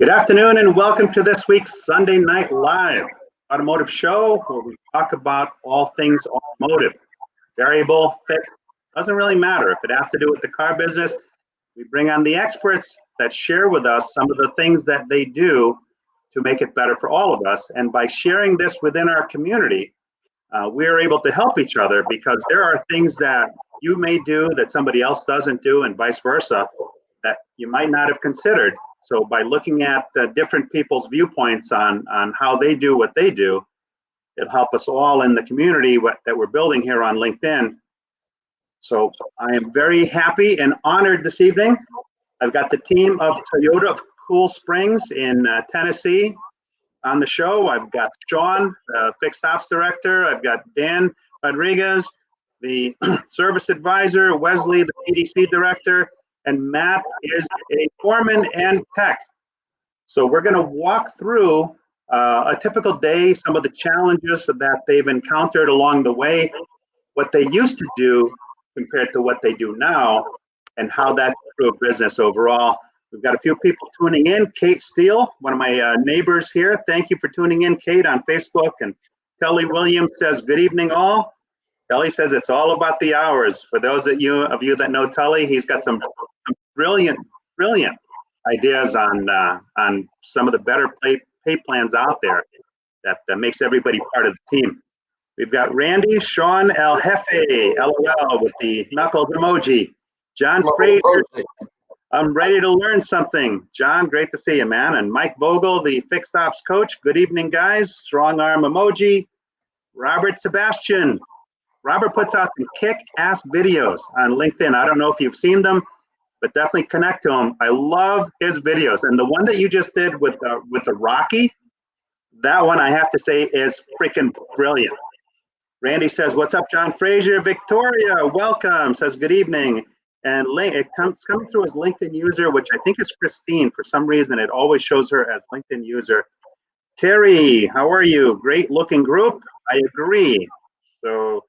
Good afternoon and welcome to this week's Sunday Night Live automotive show where we talk about all things automotive. Variable, fixed, doesn't really matter. If it has to do with the car business, we bring on the experts that share with us some of the things that they do to make it better for all of us. And by sharing this within our community, we are able to help each other because there are things that you may do that somebody else doesn't do and vice versa that you might not have considered. So by looking at different people's viewpoints on how they do what they do, it'll help us all in the community that we're building here on LinkedIn. So I am very happy and honored this evening. I've got the team of Toyota of Cool Springs in Tennessee on the show. I've got Sean, Fixed Ops Director. I've got Dan Rodriguez, the Service Advisor, Wesley, the PDC Director, and Matt is a foreman and tech. So we're going to walk through a typical day, some of the challenges that they've encountered along the way, what they used to do compared to what they do now, and how that's improved business overall. We've got a few people tuning in. Kate Steele, one of my neighbors here. Thank you for tuning in, Kate, on Facebook. And Kelly Williams says, good evening, all. Tully says it's all about the hours. For those of you that know Tully, he's got some brilliant ideas on some of the better pay plans out there that makes everybody part of the team. We've got Randy, Sean, El Jefe, LOL with the knuckles emoji. John Fraser, I'm ready to learn something. John, great to see you, man. And Mike Vogel, the Fixed Ops Coach. Good evening, guys. Strong arm emoji. Robert Sebastian. Robert puts out some kick-ass videos on LinkedIn. I don't know if you've seen them, but definitely connect to him. I love his videos. And the one that you just did with the Rocky, that one I have to say is freaking brilliant. Randy says, what's up, John Fraser? Victoria, welcome, says good evening. And it comes coming through as LinkedIn user, which I think is Christine. For some reason, it always shows her as LinkedIn user. Terry, how are you? Great looking group. I agree. So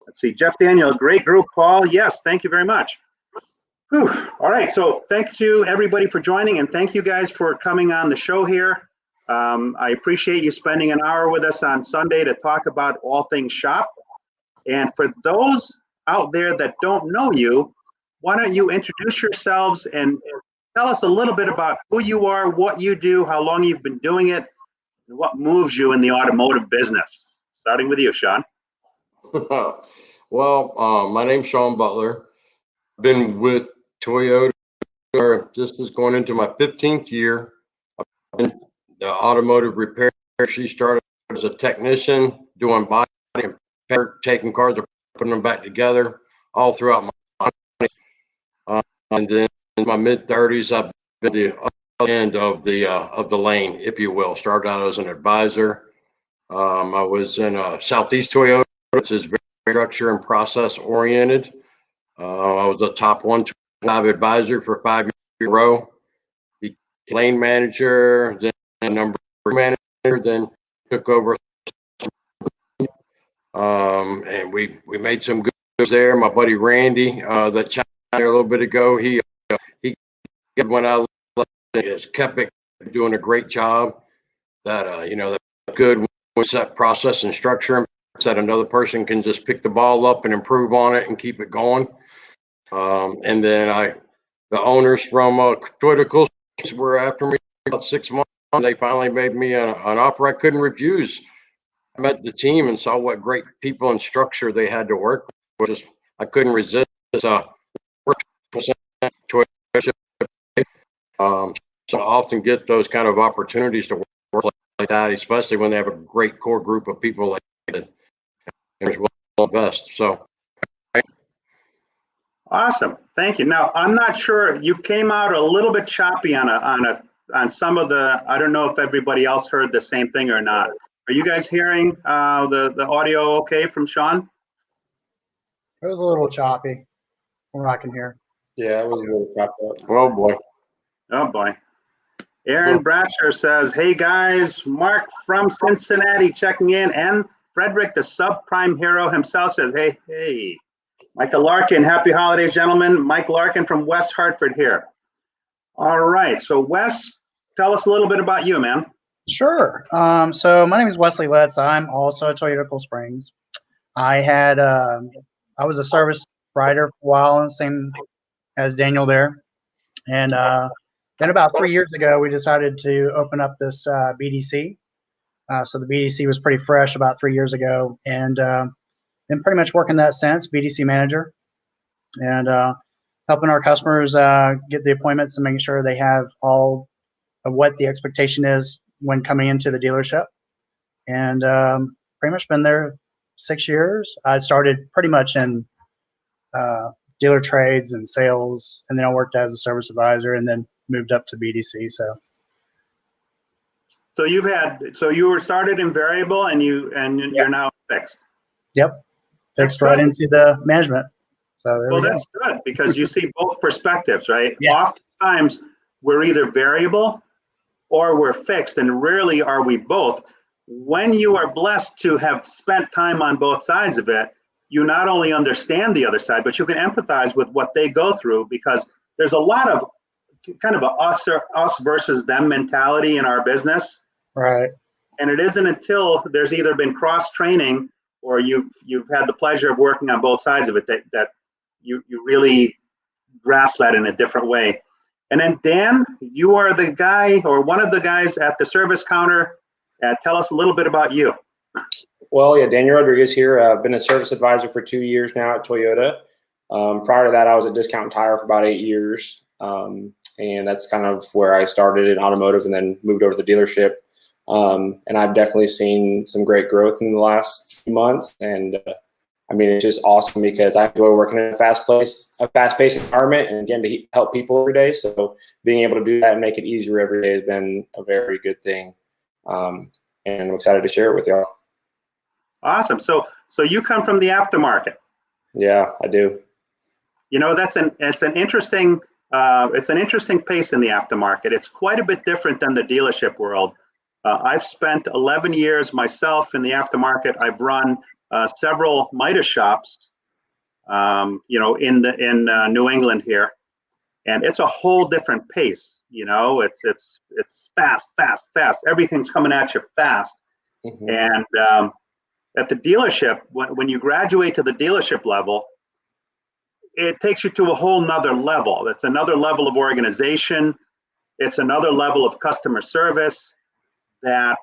let's see, Jeff Daniel, great group, Paul. Yes, thank you very much. Whew. All right, so thanks to everybody for joining, and thank you guys for coming on the show here. I appreciate you spending an hour with us on Sunday to talk about all things shop. And for those out there that don't know you, why don't you introduce yourselves and tell us a little bit about who you are, what you do, how long you've been doing it, and what moves you in the automotive business. Starting with you, Sean. Well, my name's Sean Butler. I've been with Toyota. This is going into my 15th year. I've been the automotive repair. She started as a technician, doing body and repair, taking cars and putting them back together all throughout my life. And then in my mid-30s, I've been the other end of the lane, if you will. Started out as an advisor. I was in Southeast Toyota, which is very structure and process oriented. I was a top 125 advisor for 5 years in a row. Became lane manager, then number manager, then took over. And we made some good moves there. My buddy Randy, that chatted there a little bit ago, he when I left, has kept it doing a great job. That that's good with that process and structure. That another person can just pick the ball up and improve on it and keep it going. And then the owners from Toyota Cool Springs were after me about 6 months. They finally made me an offer I couldn't refuse. I met the team and saw what great people and structure they had to work with. I couldn't resist. So I often get those kind of opportunities to work like that, especially when they have a great core group of people like that. As well best. So awesome, thank you. Now I'm not sure, you came out a little bit choppy on some of the, I don't know if everybody else heard the same thing or not. Are you guys hearing the audio okay from Sean? It was a little choppy from what I can hear. Yeah, it was a little chopped up. oh boy. Oh boy. Aaron Brasher says, hey guys, Mark from Cincinnati checking in, and Frederick, the subprime hero himself, says, hey. Michael Larkin, happy holidays, gentlemen. Mike Larkin from West Hartford here. All right, so Wes, tell us a little bit about you, man. Sure. So my name is Wesley Letts. I'm also at Toyota Cool Springs. I had I was a service writer for a while, and same as Daniel there. And then about 3 years ago, we decided to open up this BDC. So the BDC was pretty fresh about 3 years ago, and been pretty much working that since, BDC manager, and helping our customers get the appointments and making sure they have all of what the expectation is when coming into the dealership. And pretty much been there 6 years. I started pretty much in dealer trades and sales, and then I worked as a service advisor, and then moved up to BDC. So you were started in variable, and you're now fixed. Yep, fixed right into the management. So there we go. That's good, because you see both perspectives, right? Yes. Oftentimes we're either variable or we're fixed, and rarely are we both. When you are blessed to have spent time on both sides of it, you not only understand the other side, but you can empathize with what they go through, because there's a lot of kind of a us versus them mentality in our business. Right. And it isn't until there's either been cross training or you've had the pleasure of working on both sides of it that you really grasp that in a different way. And then Dan, you are the guy, or one of the guys at the service counter. Tell us a little bit about you. Well, yeah, Daniel Rodriguez here. I've been a service advisor for 2 years now at Toyota. Prior to that, I was at Discount Tire for about 8 years. And that's kind of where I started in automotive and then moved over to the dealership. And I've definitely seen some great growth in the last few months. And I mean, it's just awesome because I enjoy working in a fast-paced environment and getting to help people every day. So being able to do that and make it easier every day has been a very good thing. And I'm excited to share it with y'all. Awesome. So you come from the aftermarket. Yeah, I do. You know, it's an interesting pace in the aftermarket. It's quite a bit different than the dealership world. I've spent 11 years myself in the aftermarket. I've run several Midas shops, in New England here, and it's a whole different pace. You know, it's fast. Everything's coming at you fast. Mm-hmm. And at the dealership, when you graduate to the dealership level, it takes you to a whole nother level. It's another level of organization. It's another level of customer service that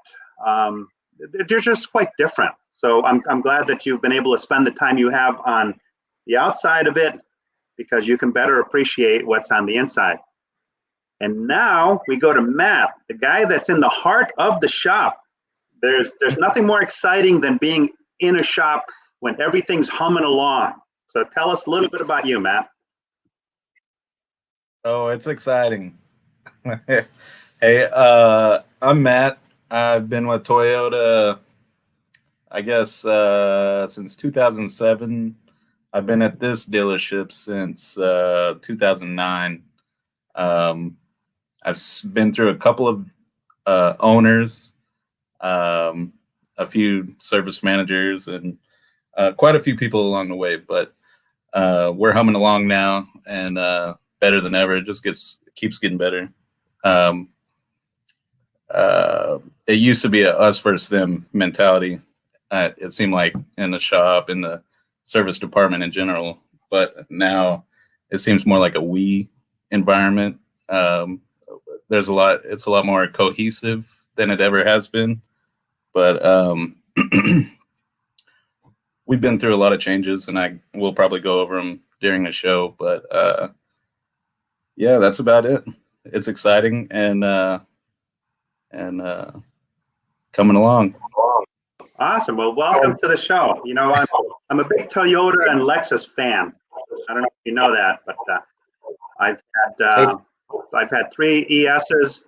they're just quite different. So I'm glad that you've been able to spend the time you have on the outside of it, because you can better appreciate what's on the inside. And now we go to Matt, the guy that's in the heart of the shop. There's nothing more exciting than being in a shop when everything's humming along. So tell us a little bit about you, Matt. Oh, it's exciting. Hey, I'm Matt. I've been with Toyota, I guess, since 2007. I've been at this dealership since 2009. I've been through a couple of owners, a few service managers, and quite a few people along the way. But we're humming along now, and better than ever. It just keeps getting better. It used to be a us versus them mentality. It seemed like in the shop, in the service department in general, but now it seems more like a we environment. It's a lot more cohesive than it ever has been, but we've been through a lot of changes, and we'll probably go over them during the show, but yeah, that's about it. It's exciting and coming along. Awesome. Well, welcome to the show. You know, I'm a big Toyota and Lexus fan. I don't know if you know that, but I've had 3 ESs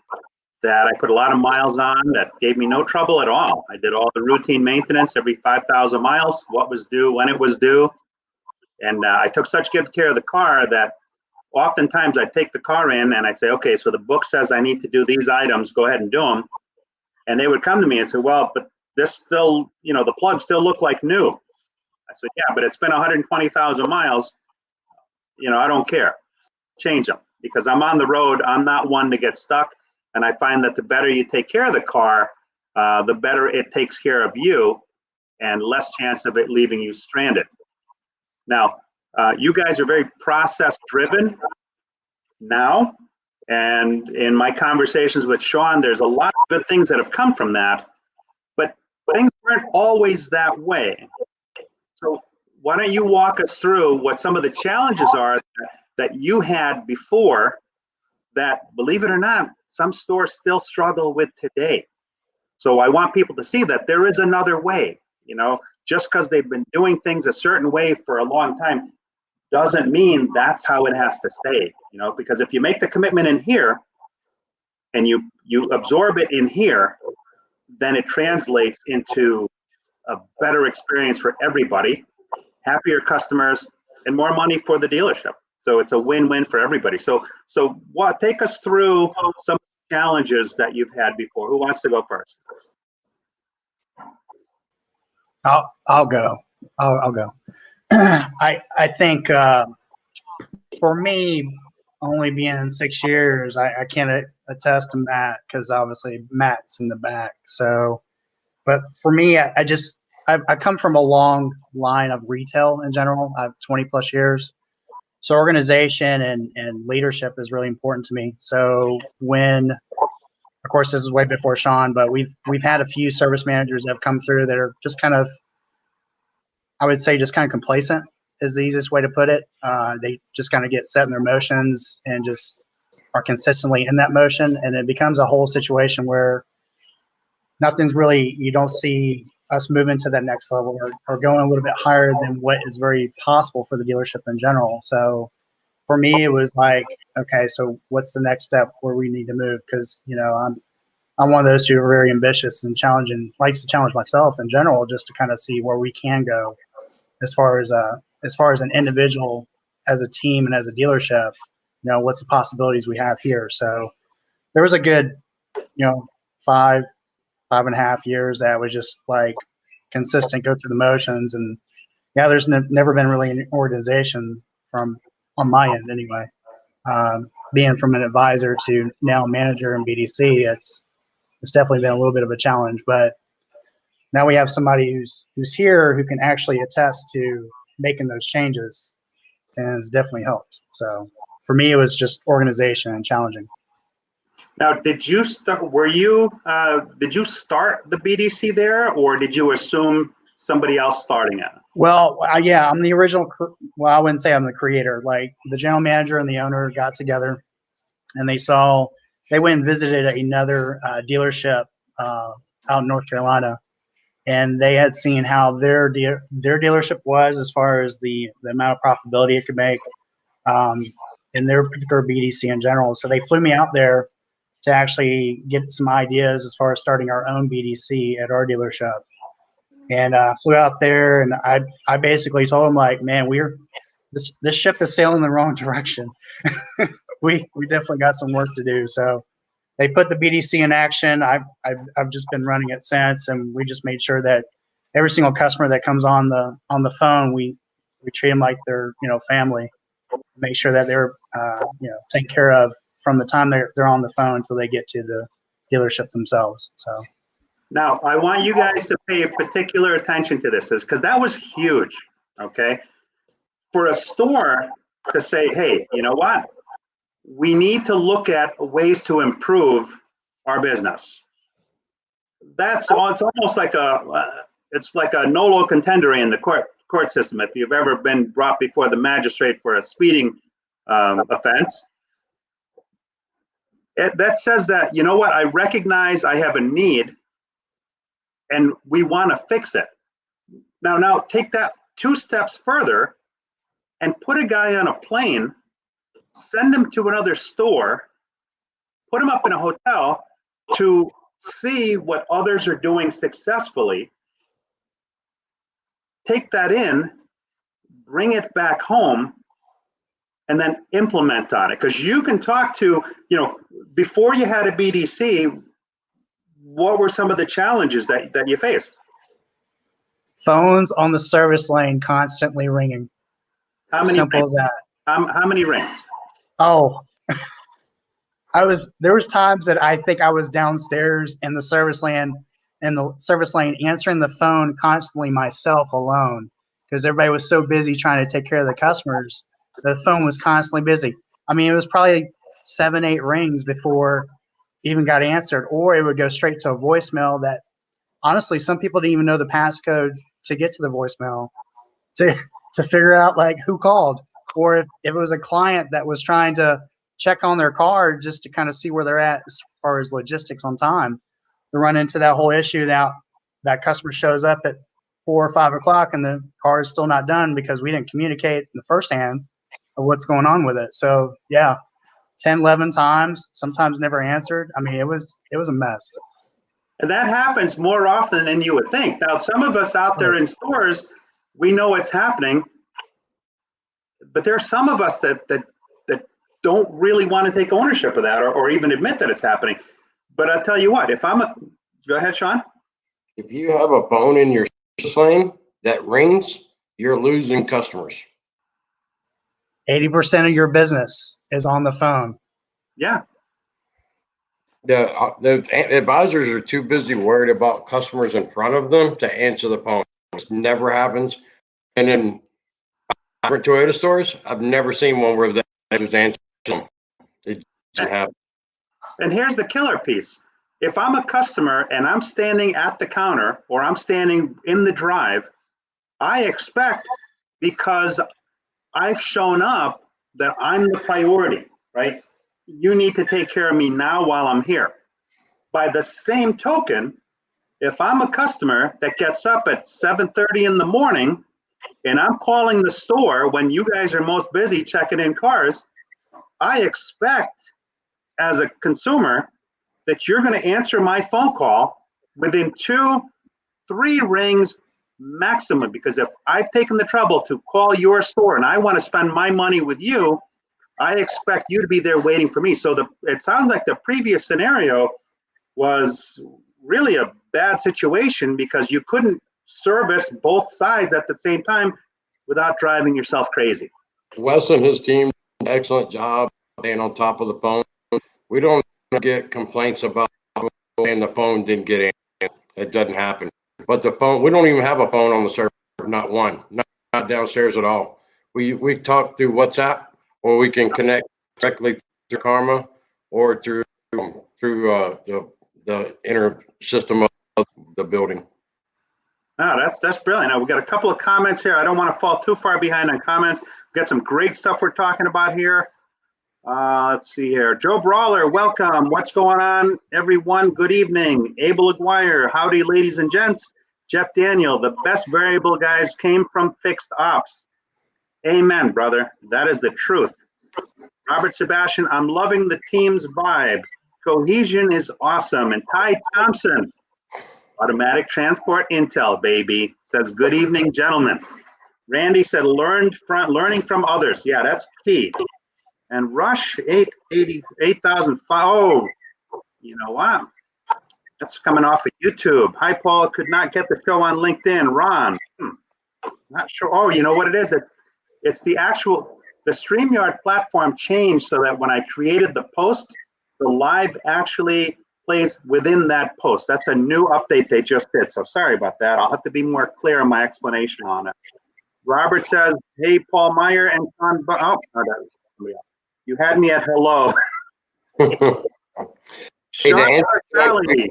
that I put a lot of miles on that gave me no trouble at all. I did all the routine maintenance every 5,000 miles, what was due, when it was due. And I took such good care of the car that oftentimes I'd take the car in and I'd say, okay, so the book says I need to do these items, go ahead and do them. And they would come to me and say, well, but this still, the plugs still look like new. I said, yeah, but it's been 120,000 miles. I don't care. Change them, because I'm on the road. I'm not one to get stuck. And I find that the better you take care of the car, the better it takes care of you and less chance of it leaving you stranded. Now, you guys are very process driven now. And in my conversations with Sean, there's a lot of good things that have come from that, but things weren't always that way. So why don't you walk us through what some of the challenges are that you had before that, believe it or not, some stores still struggle with today. So I want people to see that there is another way. You know, just because they've been doing things a certain way for a long time doesn't mean that's how it has to stay. You know, because if you make the commitment in here and you absorb it in here, then it translates into a better experience for everybody, happier customers, and more money for the dealership. So it's a win-win for everybody. So what? Take us through some challenges that you've had before. Who wants to go first? I'll go. I'll go. I think for me, only being in 6 years, I can't attest to Matt because obviously Matt's in the back. So, but for me, I come from a long line of retail in general. I have 20 plus years. So organization and leadership is really important to me. So when, of course, this is way before Sean, but we've had a few service managers that have come through that are just kind of, I would say, just kind of complacent is the easiest way to put it. They just kind of get set in their motions and just are consistently in that motion. And it becomes a whole situation where nothing's really, you don't see us moving to that next level or going a little bit higher than what is very possible for the dealership in general. So for me, it was like, okay, so what's the next step where we need to move? Because, you know, I'm one of those who are very ambitious and challenging, likes to challenge myself in general, just to kind of see where we can go as far as an individual, as a team, and as a dealership. You know, what's the possibilities we have here? So there was a good, you know, 5.5 years that was just like consistent, go through the motions. And yeah, there's never been really an organization on my end anyway. Being from an advisor to now manager in BDC, it's definitely been a little bit of a challenge, but now we have somebody who's here who can actually attest to making those changes, and it's definitely helped. So for me, it was just organization and challenging. Now, did you start the BDC there, or did you assume somebody else starting it? Well, yeah, I'm the original. Well, I wouldn't say I'm the creator. Like the general manager and the owner got together, and they went and visited another dealership out in North Carolina, and they had seen how their dealership was as far as the amount of profitability it could make in their particular BDC in general. So they flew me out there to actually get some ideas as far as starting our own BDC at our dealership. And flew out there, and I basically told them, like, man, this ship is sailing in the wrong direction. we definitely got some work to do. So they put the BDC in action. I've just been running it since, and we just made sure that every single customer that comes on the phone, we treat them like they're, you know, family. Make sure that they're you know, taken care of from the time they're on the phone until they get to the dealership themselves. So now I want you guys to pay particular attention to this, because that was huge. Okay, for a store to say, hey, you know what? We need to look at ways to improve our business. It's almost like it's like a nolo contendere in the court system. If you've ever been brought before the magistrate for a speeding offense, that says that, you know what, I recognize I have a need and we want to fix it. Now take that 2 steps further and put a guy on a plane, send him to another store, put him up in a hotel to see what others are doing successfully, take that in, bring it back home, and then implement on it. Because you can talk to, you know, before you had a BDC, what were some of the challenges that you faced? phones on the service lane constantly ringing. How many Simple rings? as that. How many rings? Oh, there was times that I think I was downstairs in the service lane answering the phone constantly myself alone because everybody was so busy trying to take care of the customers. The phone was constantly busy. I mean, it was probably 7, 8 rings before it even got answered, or it would go straight to a voicemail that honestly, some people didn't even know the passcode to get to the voicemail to figure out like who called, or if it was a client that was trying to check on their car just to kind of see where they're at as far as logistics on time. To run into that whole issue now, that customer shows up at 4 or 5 o'clock and the car is still not done because we didn't communicate in the first hand of what's going on with it. So yeah, 10, 11 times, sometimes never answered. I mean, it was a mess. And that happens more often than you would think. Now, some of us out there in stores, we know what's happening, but there are some of us that don't really want to take ownership of that or even admit that it's happening. But I'll tell you what, go ahead, Sean. If you have a phone in your lane that rings, you're losing customers. 80% of your business is on the phone. Yeah. The advisors are too busy worried about customers in front of them to answer the phone. It never happens. And in different Toyota stores, I've never seen one where the advisors answer them. It doesn't happen. And here's the killer piece. If I'm a customer and I'm standing at the counter or I'm standing in the drive, I expect, because I've shown up, that I'm the priority, right? You need to take care of me now while I'm here. By the same token, if I'm a customer that gets up at 7:30 in the morning and I'm calling the store when you guys are most busy checking in cars, I expect as a consumer that you're going to answer my phone call within 2, 3 rings maximum, because if I've taken the trouble to call your store and I want to spend my money with you, I expect you to be there waiting for me. So it sounds like the previous scenario was really a bad situation because you couldn't service both sides at the same time without driving yourself crazy. Wes and his team did an excellent job staying on top of the phone. We don't get complaints about and the phone didn't get answered. It doesn't happen. But the phone, we don't even have a phone on the server, not one, not downstairs at all. We talk through WhatsApp, or we can connect directly through Karma or through the inner system of the building. No, that's brilliant. Now, we've got a couple of comments here. I don't want to fall too far behind on comments. We've got some great stuff we're talking about here. Let's see here. Joe Brawler, welcome. What's going on, everyone? Good evening. Abel Aguirre, howdy, ladies and gents. Jeff Daniel, the best variable guys came from fixed ops. Amen, brother. That is the truth. Robert Sebastian, I'm loving the team's vibe. Cohesion is awesome. And Ty Thompson, automatic transport intel, baby, says, good evening, gentlemen. Randy said, learning from others. Yeah, that's key. And Rush 8,005. Oh, you know what? That's coming off of YouTube. Hi, Paul. Could not get the show on LinkedIn. Ron, not sure. Oh, you know what it is? It's the StreamYard platform changed so that when I created the post, the live actually plays within that post. That's a new update they just did. So sorry about that. I'll have to be more clear in my explanation on it. Robert says, hey, Paul Meyer and Sean. Oh, no, you had me at hello. Sean Charlie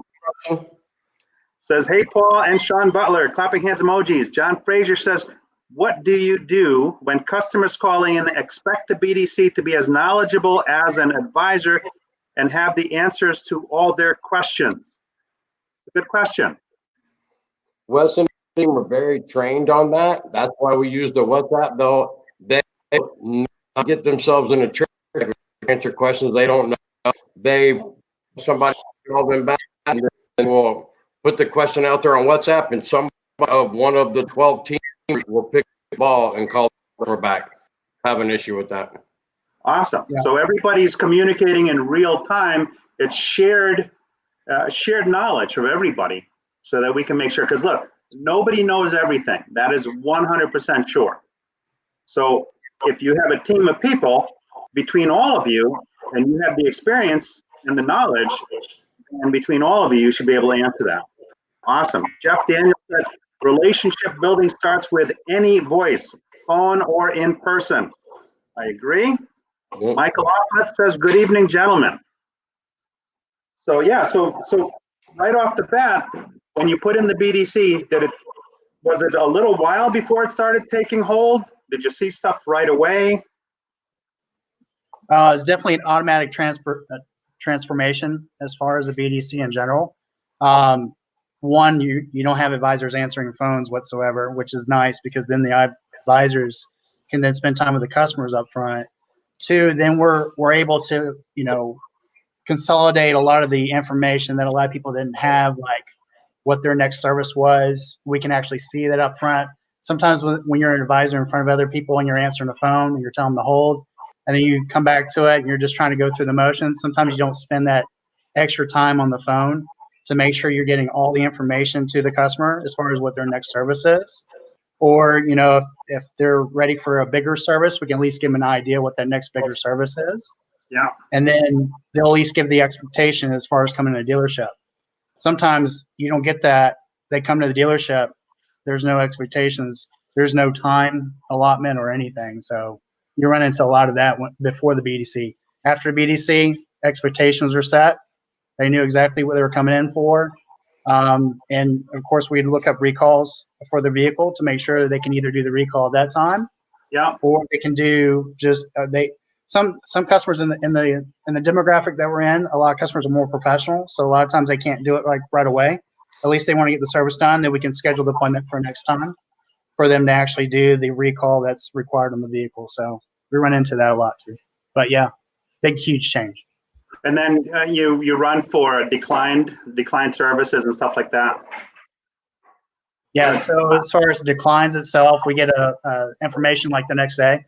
says, hey, Paul and Sean Butler, clapping hands emojis. John Frazier says, what do you do when customers calling in expect the BDC to be as knowledgeable as an advisor and have the answers to all their questions? It's a good question. Wes and the team were very trained on that. That's why we use the WhatsApp, though. They not get themselves in a trip, answer questions they don't know. Somebody call them back and then we'll put the question out there on WhatsApp, and one of the 12 teams will pick the ball and call them back. Have an issue with that. Awesome. Yeah. So everybody's communicating in real time. It's shared knowledge of everybody so that we can make sure, because look, nobody knows everything. That is 100% sure. So if you have a team of people, between all of you, and you have the experience and the knowledge, and between all of you, you should be able to answer that. Awesome. Jeff Daniel said, relationship building starts with any voice, phone or in person. I agree. Yep. Michael Offlet says, good evening, gentlemen. So yeah, so right off the bat, when you put in the BDC, was it a little while before it started taking hold? Did you see stuff right away? It's definitely an automatic transformation as far as the BDC in general. One, you don't have advisors answering phones whatsoever, which is nice because then the advisors can then spend time with the customers up front. Two, then we're able to, consolidate a lot of the information that a lot of people didn't have, like what their next service was. We can actually see that up front. Sometimes when you're an advisor in front of other people and you're answering the phone and you're telling them to hold, and then you come back to it and you're just trying to go through the motions, sometimes you don't spend that extra time on the phone to make sure you're getting all the information to the customer as far as what their next service is. Or, if they're ready for a bigger service, we can at least give them an idea what that next bigger service is. Yeah. And then they'll at least give the expectation as far as coming to a dealership. Sometimes you don't get that. They come to the dealership, there's no expectations, there's no time allotment or anything. So you run into a lot of that before the BDC. After the BDC, expectations are set. They knew exactly what they were coming in for. And of course, we'd look up recalls for the vehicle to make sure that they can either do the recall at that time, Yeah. or they can do just some customers in the demographic that we're in. A lot of customers are more professional, so a lot of times they can't do it like right away. At least they want to get the service done. Then we can schedule the appointment for next time for them to actually do the recall that's required on the vehicle. So we run into that a lot too. But yeah, big huge change. And then you run for declined services and stuff like that. Yeah. So as far as declines itself, we get information like the next day.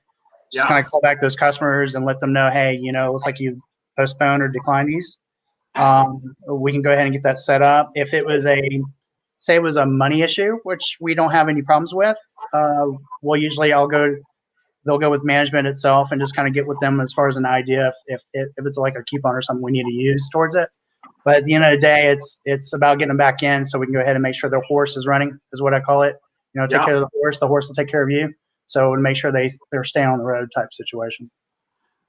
Just kind of call back those customers and let them know, hey, looks like you postponed or declined these. We can go ahead and get that set up. If it was say it was a money issue, which we don't have any problems with, well, usually they'll go with management itself and just kind of get with them as far as an idea if it's like a coupon or something we need to use towards it. But at the end of the day, it's about getting them back in so we can go ahead and make sure their horse is running, is what I call it. Take care of the horse will take care of you. So to make sure they're staying on the road type situation.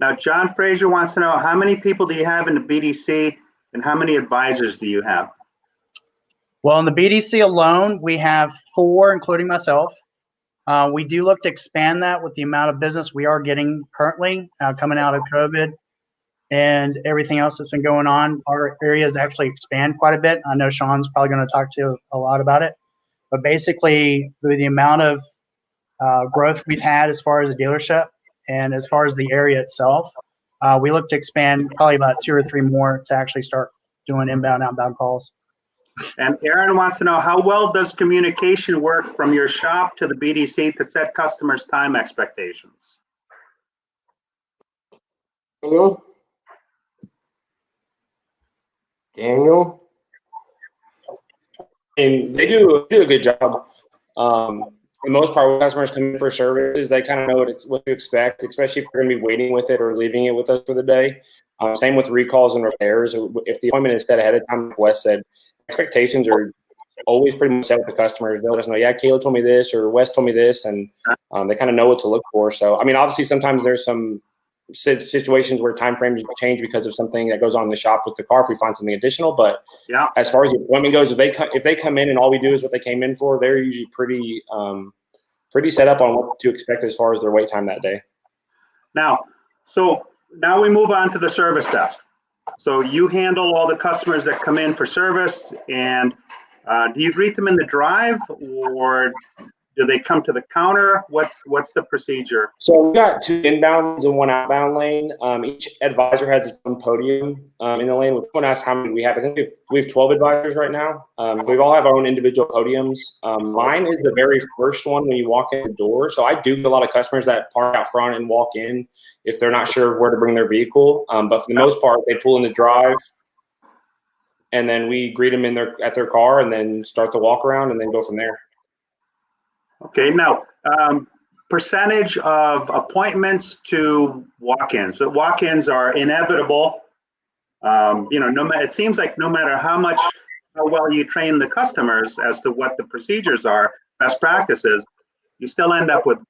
Now, John Fraser wants to know, how many people do you have in the BDC and how many advisors do you have? Well, in the BDC alone, we have 4, including myself. We do look to expand that with the amount of business we are getting currently coming out of COVID and everything else that's been going on. Our areas actually expand quite a bit. I know Sean's probably going to talk to you a lot about it. But basically, the amount of growth we've had as far as the dealership and as far as the area itself, we look to expand probably about 2 or 3 more to actually start doing inbound, outbound calls. And Aaron wants to know, how well does communication work from your shop to the BDC to set customers' time expectations? Daniel? And they do a good job. For the most part, when customers come in for services, they kind of know what to expect, especially if they're going to be waiting with it or leaving it with us for the day. Same with recalls and repairs. If the appointment is set ahead of time, like Wes said, expectations are always pretty much set with the customers. They'll let us know, yeah, Kayla told me this or Wes told me this, and they kind of know what to look for. So, I mean, obviously, sometimes there's some situations where time frames change because of something that goes on in the shop with the car if we find something additional. But as far as the appointment goes, if they come in and all we do is what they came in for, they're usually pretty set up on what to expect as far as their wait time that day. Now we move on to the service desk. So you handle all the customers that come in for service, and do you greet them in the drive, or do they come to the counter? What's the procedure? So we got 2 inbounds and 1 outbound lane. Each advisor has its own podium in the lane. When someone asks how many we have, I think we have 12 advisors right now. We all have our own individual podiums. Mine is the very first one when you walk in the door. So I do get a lot of customers that park out front and walk in if they're not sure of where to bring their vehicle. But for the most part, they pull in the drive, and then we greet them at their car, and then start the walk around, and then go from there. Okay, now percentage of appointments to walk-ins. So walk-ins are inevitable. It seems like no matter how well you train the customers as to what the procedures are, best practices, you still end up with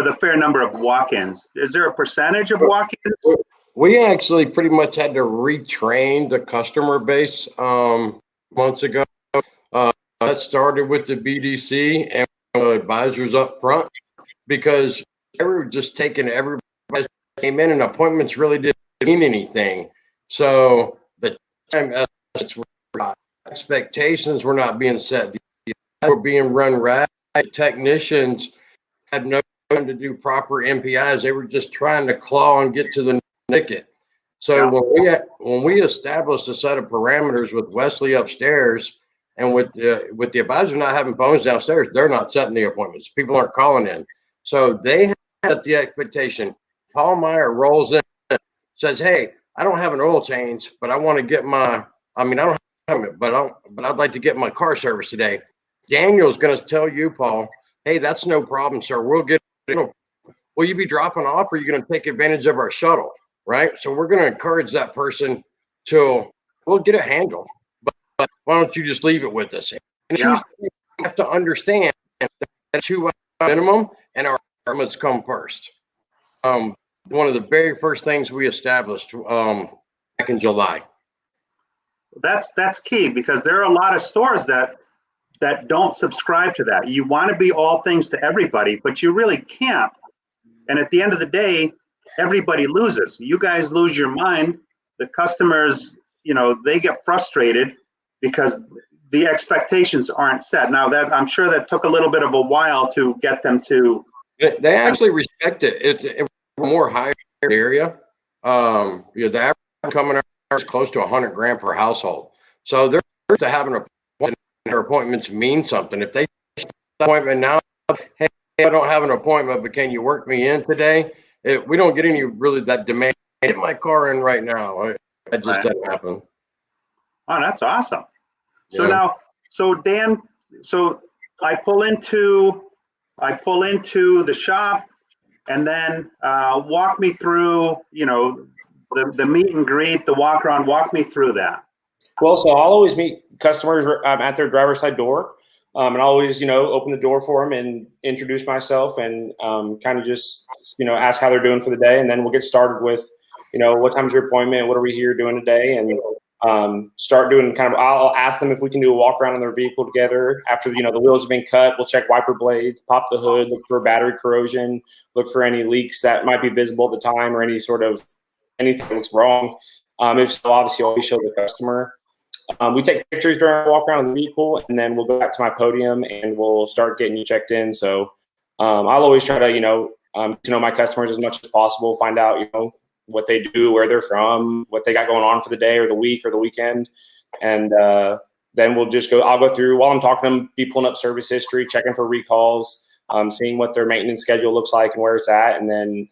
a fair number of walk-ins. Is there a percentage of walk-ins? We actually pretty much had to retrain the customer base months ago. That started with the BDC and advisors up front, because they were just taking everybody that came in, and appointments really didn't mean anything. So the time expectations were not being set. They were being run ragged. Technicians had no time to do proper MPIs. They were just trying to claw and get to the ticket. So when we established a set of parameters with Wesley upstairs, and with the advisor not having phones downstairs, they're not setting the appointments. People aren't calling in. So they had the expectation. Paul Meyer rolls in, says, "Hey, I don't have an oil change, but I want to get I don't have it, but I'd like to get my car service today." Daniel's going to tell you, Paul, "Hey, that's no problem, sir. We'll get it. Will you be dropping off, or are you going to take advantage of our shuttle?" Right? So we're going to encourage that person to, we'll get it handled. But why don't you just leave it with us? And you have to understand that 2 minimum and our requirements come first. One of the very first things we established back in July. That's key, because there are a lot of stores that don't subscribe to that. You want to be all things to everybody, but you really can't. And at the end of the day, everybody loses. You guys lose your mind. The customers, they get frustrated because the expectations aren't set. Now, that I'm sure that took a little bit of a while to get them to. They actually respect it. It's a more higher area. The average coming is close to 100 grand per household. So they're to having an appointment. Their appointments mean something. If they appointment now, "Hey, I don't have an appointment, but can you work me in today?" We don't get any really that demand. "Get my car in right now." That just doesn't happen. Oh, that's awesome. So so Dan, I pull into the shop, and then walk me through, the meet and greet, the walk around. Walk me through that. Well, so I'll always meet customers at their driver's side door, and I'll always, open the door for them and introduce myself, and kind of just, ask how they're doing for the day, and then we'll get started with, what time's your appointment? What are we here doing today? And start doing I'll ask them if we can do a walk around in their vehicle together. After, the wheels have been cut, we'll check wiper blades, pop the hood, look for battery corrosion, look for any leaks that might be visible at the time, or any sort of anything that's wrong. If so, obviously always show the customer. We take pictures during our walk around the vehicle, and then we'll go back to my podium and we'll start getting you checked in. So I'll always try to, to know my customers as much as possible, find out, what they do, where they're from, what they got going on for the day or the week or the weekend. And then I'll go through, while I'm talking to them, be pulling up service history, checking for recalls, seeing what their maintenance schedule looks like and where it's at, and then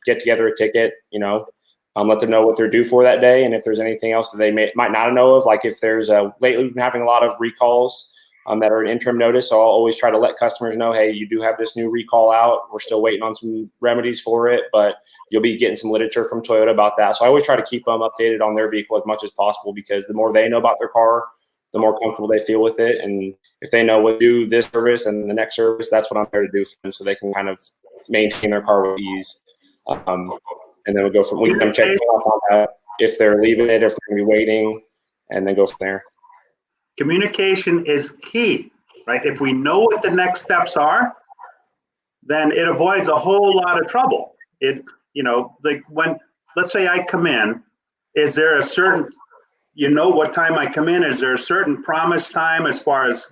get together a ticket, let them know what they're due for that day. And if there's anything else that they might not know of, like if there's lately we've been having a lot of recalls that are an interim notice. So I'll always try to let customers know, hey, you do have this new recall out. We're still waiting on some remedies for it, but you'll be getting some literature from Toyota about that. So I always try to keep them updated on their vehicle as much as possible, because the more they know about their car, the more comfortable they feel with it. And if they know what to do this service and the next service, that's what I'm there to do for them, so they can kind of maintain their car with ease. And then we can check off on that, if they're leaving it, if they're going to be waiting, and then go from there. Communication is key, right? If we know what the next steps are, then it avoids a whole lot of trouble. Like when, let's say I come in, is there a certain, what time I come in? Is there a certain promise time as far as,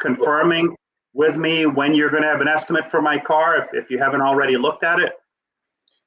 confirming with me when you're going to have an estimate for my car, if you haven't already looked at it?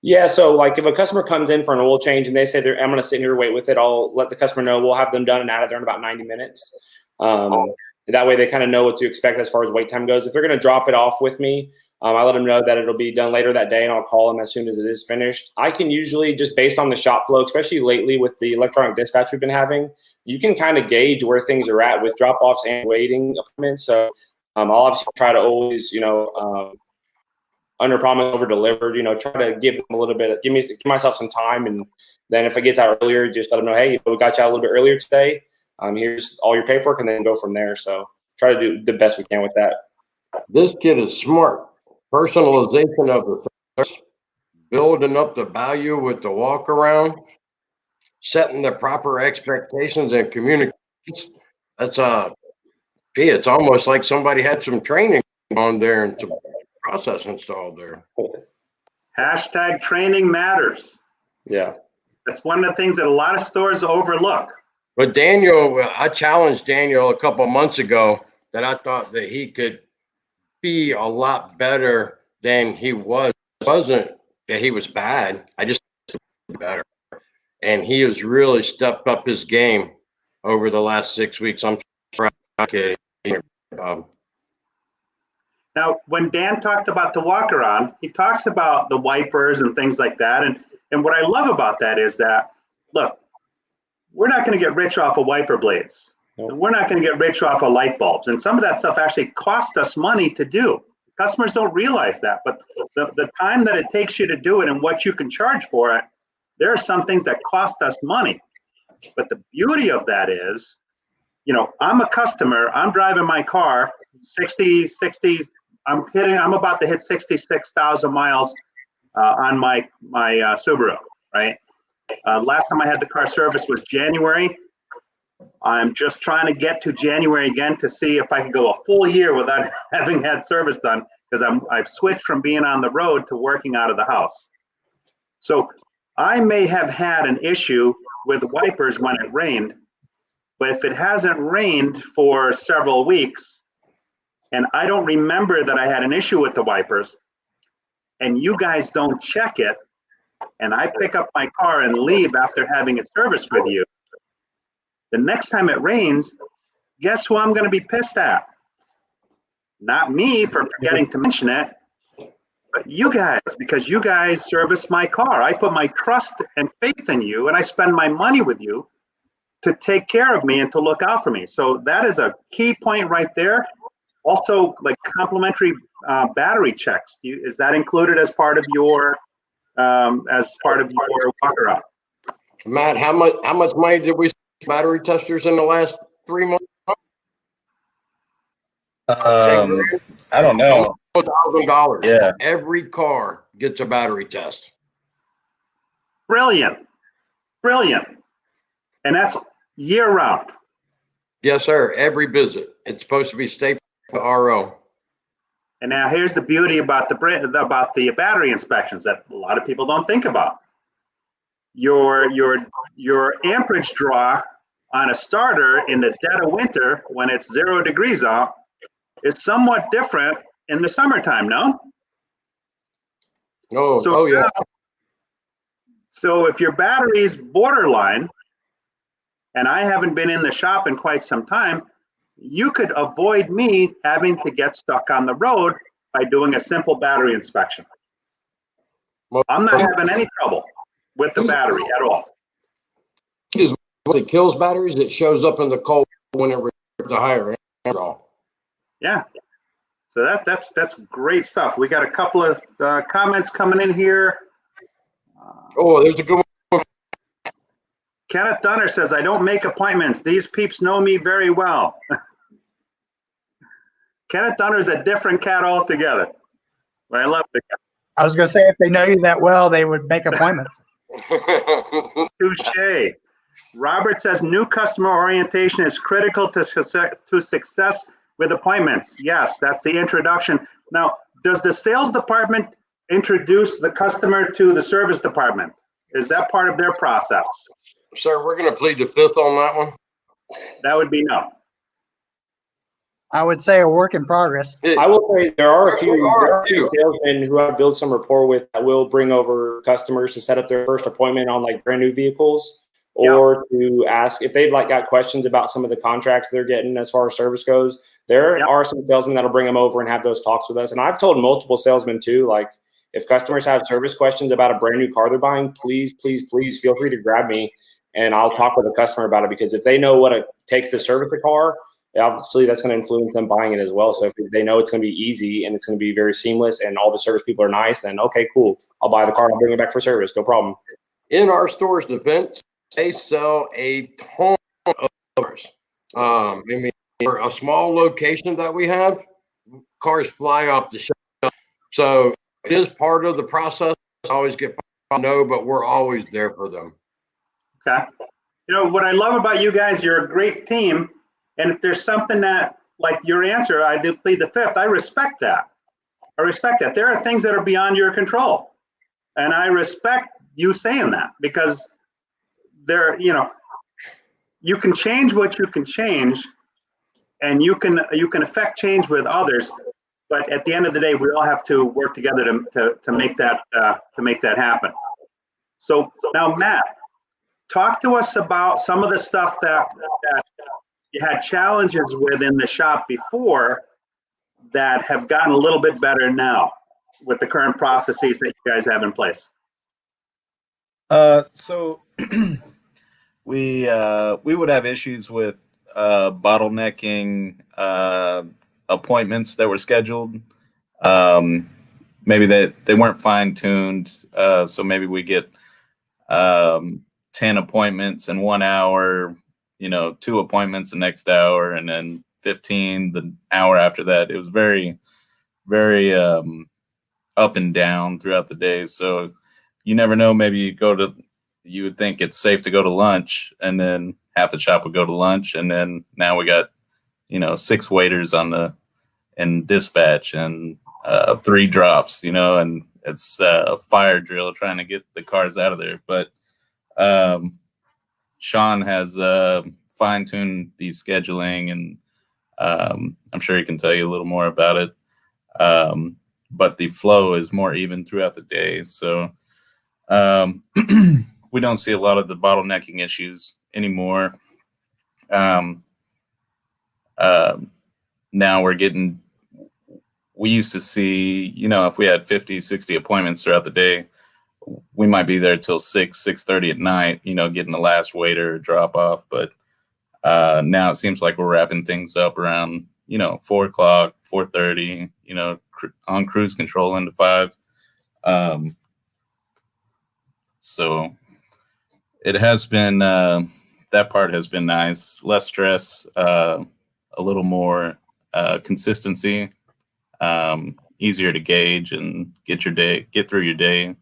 Yeah, so like if a customer comes in for an oil change and they say I'm going to sit here and wait with it, I'll let the customer know we'll have them done and out of there in about 90 minutes. That way they kind of know what to expect as far as wait time goes. If they're going to drop it off with me, I let them know that it'll be done later that day, and I'll call them as soon as it is finished. I can usually, just based on the shop flow, especially lately with the electronic dispatch we've been having, you can kind of gauge where things are at with drop-offs and waiting appointments. So I'll obviously try to always, under promise, over delivered. You know, try to give them a little bit, give myself some time, and then if it gets out earlier, just let them know, hey, we got you out a little bit earlier today. Here's all your paperwork, and then go from there. So try to do the best we can with that. This kid is smart. Personalization of the service, building up the value with the walk around, setting the proper expectations and communications. That's it's almost like somebody had some training on there and some process installed there. Hashtag training matters. Yeah. That's one of the things that a lot of stores overlook. But Daniel, I challenged Daniel a couple of months ago that I thought that he could be a lot better than he was. It wasn't that he was bad. I just better. And he has really stepped up his game over the last 6 weeks. I'm kidding. Now, when Dan talked about the walk around, he talks about the wipers and things like that. And what I love about that is that, look, we're not going to get rich off of wiper blades. Nope. We're not going to get rich off of light bulbs. And some of that stuff actually costs us money to do. Customers don't realize that. But the time that it takes you to do it and what you can charge for it, there are some things that cost us money. But the beauty of that is, you know, I'm a customer. I'm driving my car, I'm about to hit 66,000 miles on my Subaru, right? Last time I had the car serviced was January. I'm just trying to get to January again to see if I can go a full year without having had service done, because I've switched from being on the road to working out of the house. So I may have had an issue with wipers when it rained, but if it hasn't rained for several weeks and I don't remember that I had an issue with the wipers and you guys don't check it, and I pick up my car and leave after having it serviced with you, the next time it rains, guess who I'm going to be pissed at? Not me for forgetting to mention it, but you guys, because you guys service my car. I put my trust and faith in you, and I spend my money with you to take care of me and to look out for me. So that is a key point right there. Also, like complimentary battery checks. Is that included as part of your walk around? Matt, how much money did we spend on battery testers in the last 3 months? I don't know. $1,000. Yeah. Every car gets a battery test. Brilliant. And that's year round. Yes, sir. Every visit. It's supposed to be state RO. And now here's the beauty about the battery inspections that a lot of people don't think about. Your amperage draw on a starter in the dead of winter when it's 0 degrees out is somewhat different in the summertime, no? Oh, yeah. So if your battery's borderline, and I haven't been in the shop in quite some time, you could avoid me having to get stuck on the road by doing a simple battery inspection. I'm not having any trouble with the battery at all. It kills batteries. It shows up in the cold when it reaches a higher draw. Yeah. So that's great stuff. We got a couple of comments coming in here. Oh, there's a good one. Kenneth Dunner says, I don't make appointments. These peeps know me very well. Kenneth Dunner is a different cat altogether. But I love the cat. I was going to say, if they know you that well, they would make appointments. Touche. Robert says, new customer orientation is critical to success with appointments. Yes, that's the introduction. Now, does the sales department introduce the customer to the service department? Is that part of their process? Sir, we're going to plead the fifth on that one. That would be no. I would say a work in progress. I will say there are a few salesmen who I've built some rapport with that will bring over customers to set up their first appointment on like brand new vehicles, or to ask if they've like got questions about some of the contracts they're getting as far as service goes. There are some salesmen that'll bring them over and have those talks with us. And I've told multiple salesmen too, like if customers have service questions about a brand new car they're buying, please feel free to grab me and I'll talk with the customer about it, because if they know what it takes to service a car, obviously that's going to influence them buying it as well. So if they know it's going to be easy and it's going to be very seamless and all the service people are nice, then okay, cool. I'll buy the car and I'll bring it back for service. No problem. In our store's defense, they sell a ton of cars. I mean, for a small location that we have, cars fly off the shelf. So it is part of the process. I always get no, but we're always there for them. Okay. You know, what I love about you guys, you're a great team. And if there's something that, like your answer, I did plead the fifth, I respect that. I respect that. There are things that are beyond your control. And I respect you saying that, because there, you know, you can change what you can change, and you can affect change with others. But at the end of the day, we all have to work together to make that happen. So now, Matt, talk to us about some of the stuff that you had challenges with in the shop before that have gotten a little bit better now with the current processes that you guys have in place. So we would have issues with bottlenecking appointments that were scheduled. Maybe they weren't fine tuned. So maybe we get 10 appointments in 1 hour, 2 appointments the next hour, and then 15 the hour after that. It was very, very up and down throughout the day. So you never know. Maybe you would think it's safe to go to lunch, and then half the shop would go to lunch, and then now we got 6 waiters in dispatch and 3 drops, and it's a fire drill trying to get the cars out of there. But Sean has fine-tuned the scheduling, and I'm sure he can tell you a little more about it. But the flow is more even throughout the day. So we don't see a lot of the bottlenecking issues anymore. Now we used to see, if we had 50, 60 appointments throughout the day, we might be there till 6:30 at night, getting the last waiter drop off. But now it seems like we're wrapping things up around, 4 o'clock, 4:30, on cruise control into 5. So it has been, that part has been nice. Less stress, a little more consistency, easier to gauge and get through your day,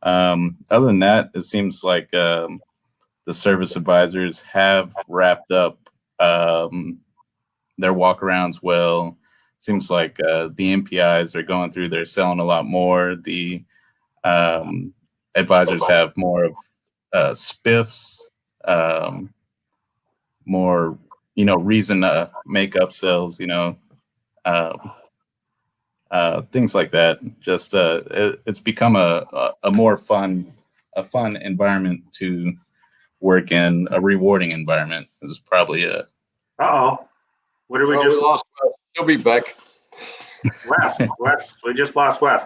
Other than that, it seems like the service advisors have wrapped up their walkarounds well. Seems like the MPIs are going through, they're selling a lot more. The advisors have more of spiffs, more, reason to make up sales, things like that. Just it's become a more fun environment to work in, a rewarding environment is probably a. What did we We lost Wes. He'll be back. Wes. We just lost Wes.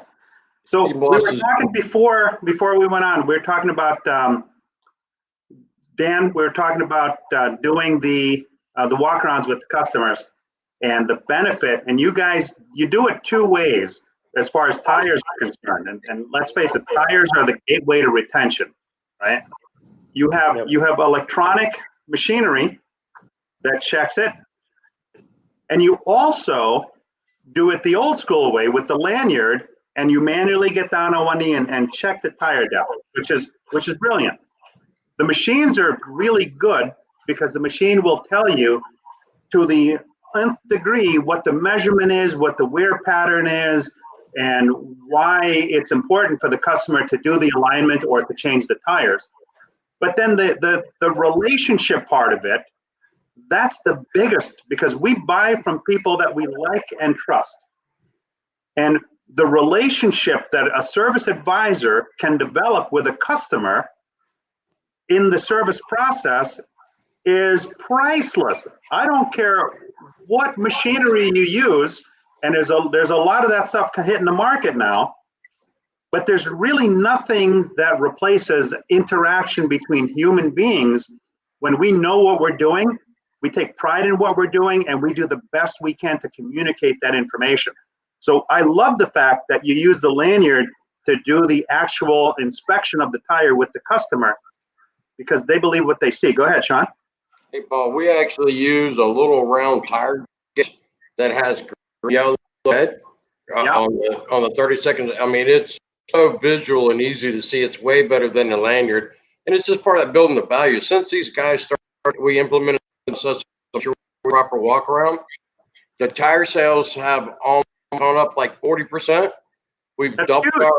So we were talking before we went on. We were talking about Dan. We were talking about doing the walkarounds with the customers and the benefit. And you guys, you do it 2 ways as far as tires are concerned. And let's face it, tires are the gateway to retention, right? You have electronic machinery that checks it, and you also do it the old school way with the lanyard, and you manually get down on one knee and check the tire depth, which is brilliant. The machines are really good because the machine will tell you to the nth degree what the measurement is, what the wear pattern is, and why it's important for the customer to do the alignment or to change the tires. But then the relationship part of it, that's the biggest, because we buy from people that we like and trust. And the relationship that a service advisor can develop with a customer in the service process is priceless. I don't care what machinery you use, and there's a lot of that stuff hitting the market now, but there's really nothing that replaces interaction between human beings when we know what we're doing We take pride in what we're doing, and we do the best we can to communicate that information. So I love the fact that you use the lanyard to do the actual inspection of the tire with the customer, because they believe what they see. Go ahead, Sean. Hey, Paul, we actually use a little round tire gauge that has green, yellow, red Yeah. on the 30 seconds. I mean, it's so visual and easy to see. It's way better than the lanyard. And it's just part of that building the value. Since these guys started, we implemented such a proper walk around. The tire sales have all gone up like 40%. We've That's doubled huge.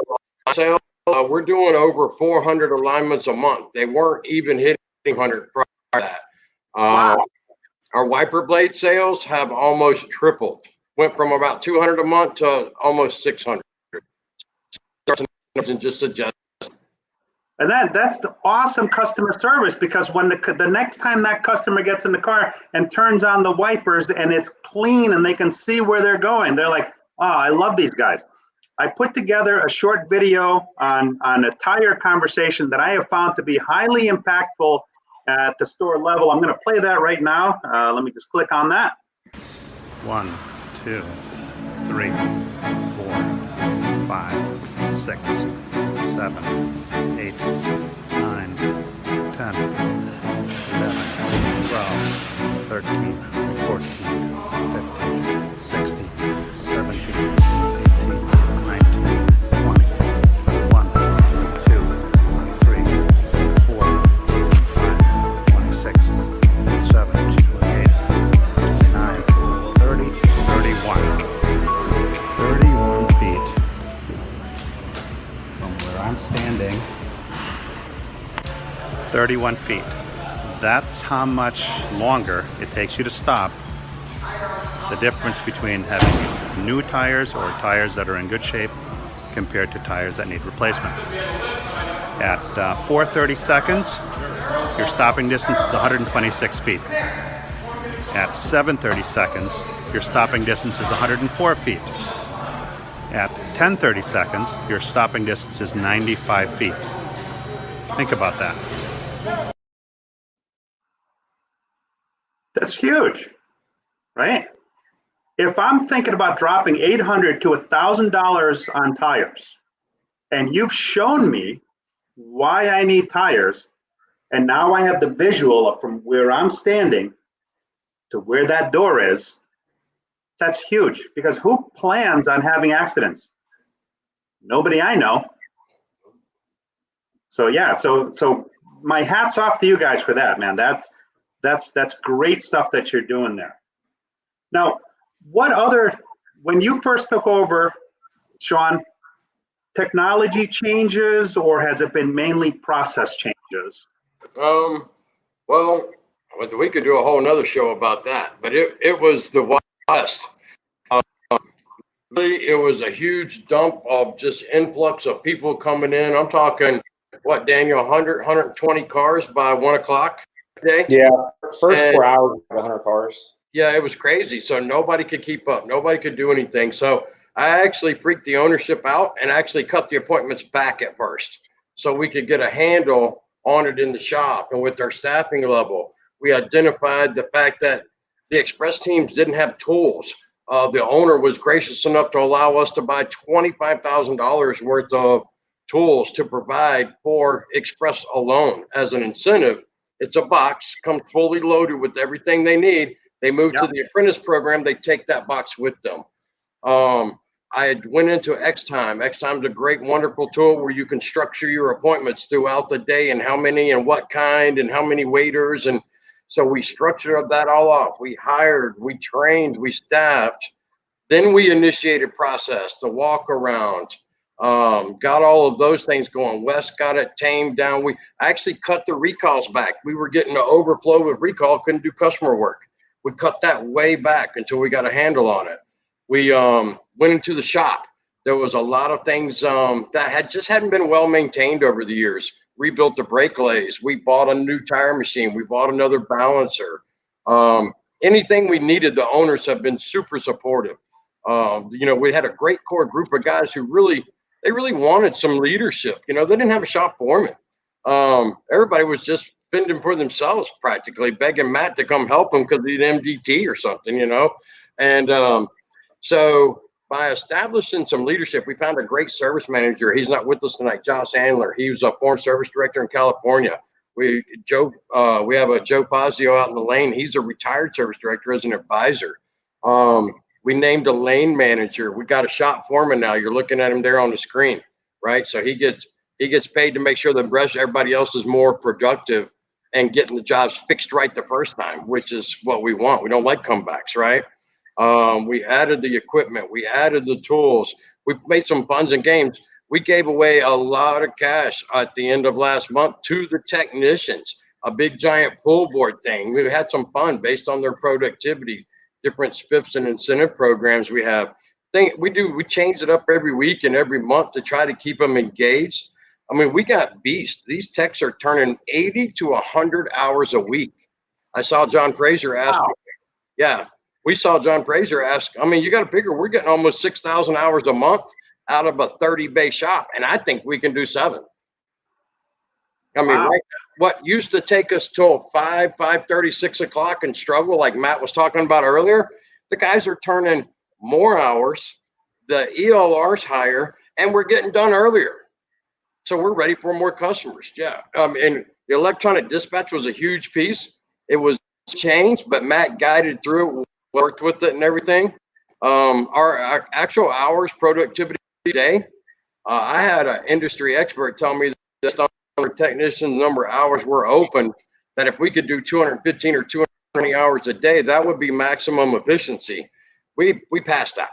our sales. We're doing over 400 alignments a month. They weren't even hitting 100 prior to that. Wow. Our wiper blade sales have almost tripled. Went from about 200 a month to almost 600. And just adjust. And that's the awesome customer service, because when the next time that customer gets in the car and turns on the wipers and it's clean and they can see where they're going, they're like, oh, I love these guys. I put together a short video on a tire conversation that I have found to be highly impactful at the store level. I'm going to play that right now. Let me just click on that. 1, 2, 3, 4, 5, 6, 7, 8, 9, 10, 11, 12, 13, 14, 15, 16, 17, 18, 19, 20, 21, 22, 23, 24, 25, 26, 27, 28, 29, 30, 31. 31 feet from where I'm standing. 31 feet. That's how much longer it takes you to stop. The difference between having new tires or tires that are in good shape compared to tires that need replacement. At 4:30 seconds, your stopping distance is 126 feet. At 7:30 seconds, your stopping distance is 104 feet. At 10:30 seconds, your stopping distance is 95 feet. Think about that. That's huge, right? If I'm thinking about dropping $800 to $1,000 on tires, and you've shown me why I need tires, and now I have the visual of from where I'm standing to where that door is, that's huge, because who plans on having accidents? Nobody I know. So yeah, so my hat's off to you guys for that, man. That's great stuff that you're doing there. Now, when you first took over, Sean, technology changes, or has it been mainly process changes? Well, we could do a whole nother show about that, but it was the West. Really, it was a huge dump of just influx of people coming in. I'm talking, what, Daniel, 100, 120 cars by 1 o'clock a day? Yeah, first 4 hours, 100 cars. Yeah, it was crazy. So nobody could keep up. Nobody could do anything. So I actually freaked the ownership out and actually cut the appointments back at first so we could get a handle on it in the shop. And with our staffing level, we identified the fact that the express teams didn't have tools. The owner was gracious enough to allow us to buy $25,000 worth of tools to provide for express alone as an incentive. It's a box, comes fully loaded with everything they need. They move to the apprentice program. They take that box with them. I had went into X-Time. X-Time's a great, wonderful tool where you can structure your appointments throughout the day and how many and what kind and how many waiters. And so we structured that all off. We hired, we trained, we staffed. Then we initiated process, the walk around, got all of those things going. Wes got it tamed down. We actually cut the recalls back. We were getting an overflow with recall, couldn't do customer work. We cut that way back until we got a handle on it. We went into the shop. There was a lot of things that hadn't been well maintained over the years. Rebuilt the brake lays. We bought a new tire machine. We bought another balancer. Anything we needed, the owners have been super supportive. We had a great core group of guys who really wanted some leadership. They didn't have a shop foreman. Everybody was just fending for themselves, practically begging Matt to come help them because he's MDT or something, you know. And so by establishing some leadership, we found a great service manager. He's not with us tonight, Josh Andler. He was a former service director in California. We have a Joe Pazio out in the lane. He's a retired service director as an advisor. We named a lane manager. We got a shop foreman now. You're looking at him there on the screen, right? So he gets paid to make sure that everybody else is more productive and getting the jobs fixed right the first time, which is what we want. We don't like comebacks, right? We added the equipment. We added the tools. We made some funds and games. We gave away a lot of cash at the end of last month to the technicians, a big giant pull board thing. We had some fun based on their productivity, different spiffs and incentive programs we have. We change it up every week and every month to try to keep them engaged. I mean, we got beasts. These techs are turning 80 to 100 hours a week. I saw John Fraser ask. Wow. Yeah, we saw John Fraser ask. I mean, you got to figure we're getting almost 6,000 hours a month out of a 30-bay shop, and I think we can do 7. I mean, Wow. right now, what used to take us till 5:30, 6 o'clock and struggle, like Matt was talking about earlier, the guys are turning more hours, the ELR's higher, and we're getting done earlier. So we're ready for more customers. Yeah. And the electronic dispatch was a huge piece. It was changed, but Matt guided through it, worked with it and everything. Our actual hours productivity today, I had an industry expert tell me that technicians, number of hours we're open, that if we could do 215 or 220 hours a day, that would be maximum efficiency. We passed that.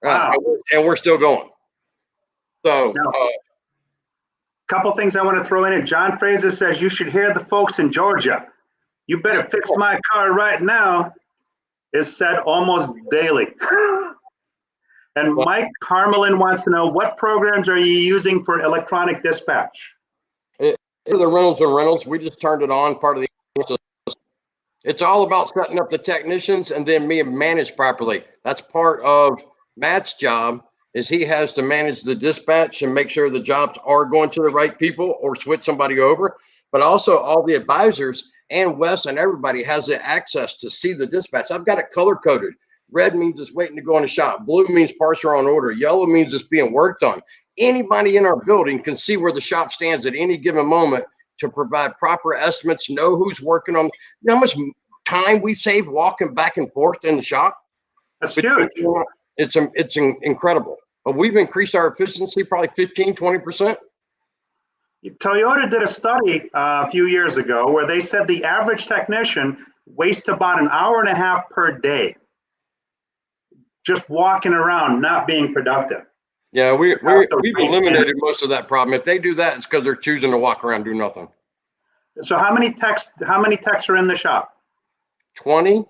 Wow. And we're still going. So Now, couple things I want to throw in it. John Fraser says you should hear the folks in Georgia. You better fix my car right now is said almost daily. And Mike Carmelin wants to know, what programs are you using for electronic dispatch? For the rentals, we just turned it on. Part of the, it's all about setting up the technicians and then being managed properly. That's part of Matt's job, is he has to manage the dispatch and make sure the jobs are going to the right people or switch somebody over. But also all the advisors and Wes and everybody has the access to see the dispatch. I've got it color coded. Red means it's waiting to go in the shop. Blue means parts are on order. Yellow means it's being worked on. Anybody in our building can see where the shop stands at any given moment to provide proper estimates, know who's working on. You know how much time we save walking back and forth in the shop? That's huge. It's incredible. But we've increased our efficiency probably 15, 20%. Toyota did a study a few years ago where they said the average technician wastes about an hour and a half per day just walking around, not being productive. Yeah, we've eliminated most of that problem. If they do that, it's because they're choosing to walk around, do nothing. So how many techs are in the shop? 20.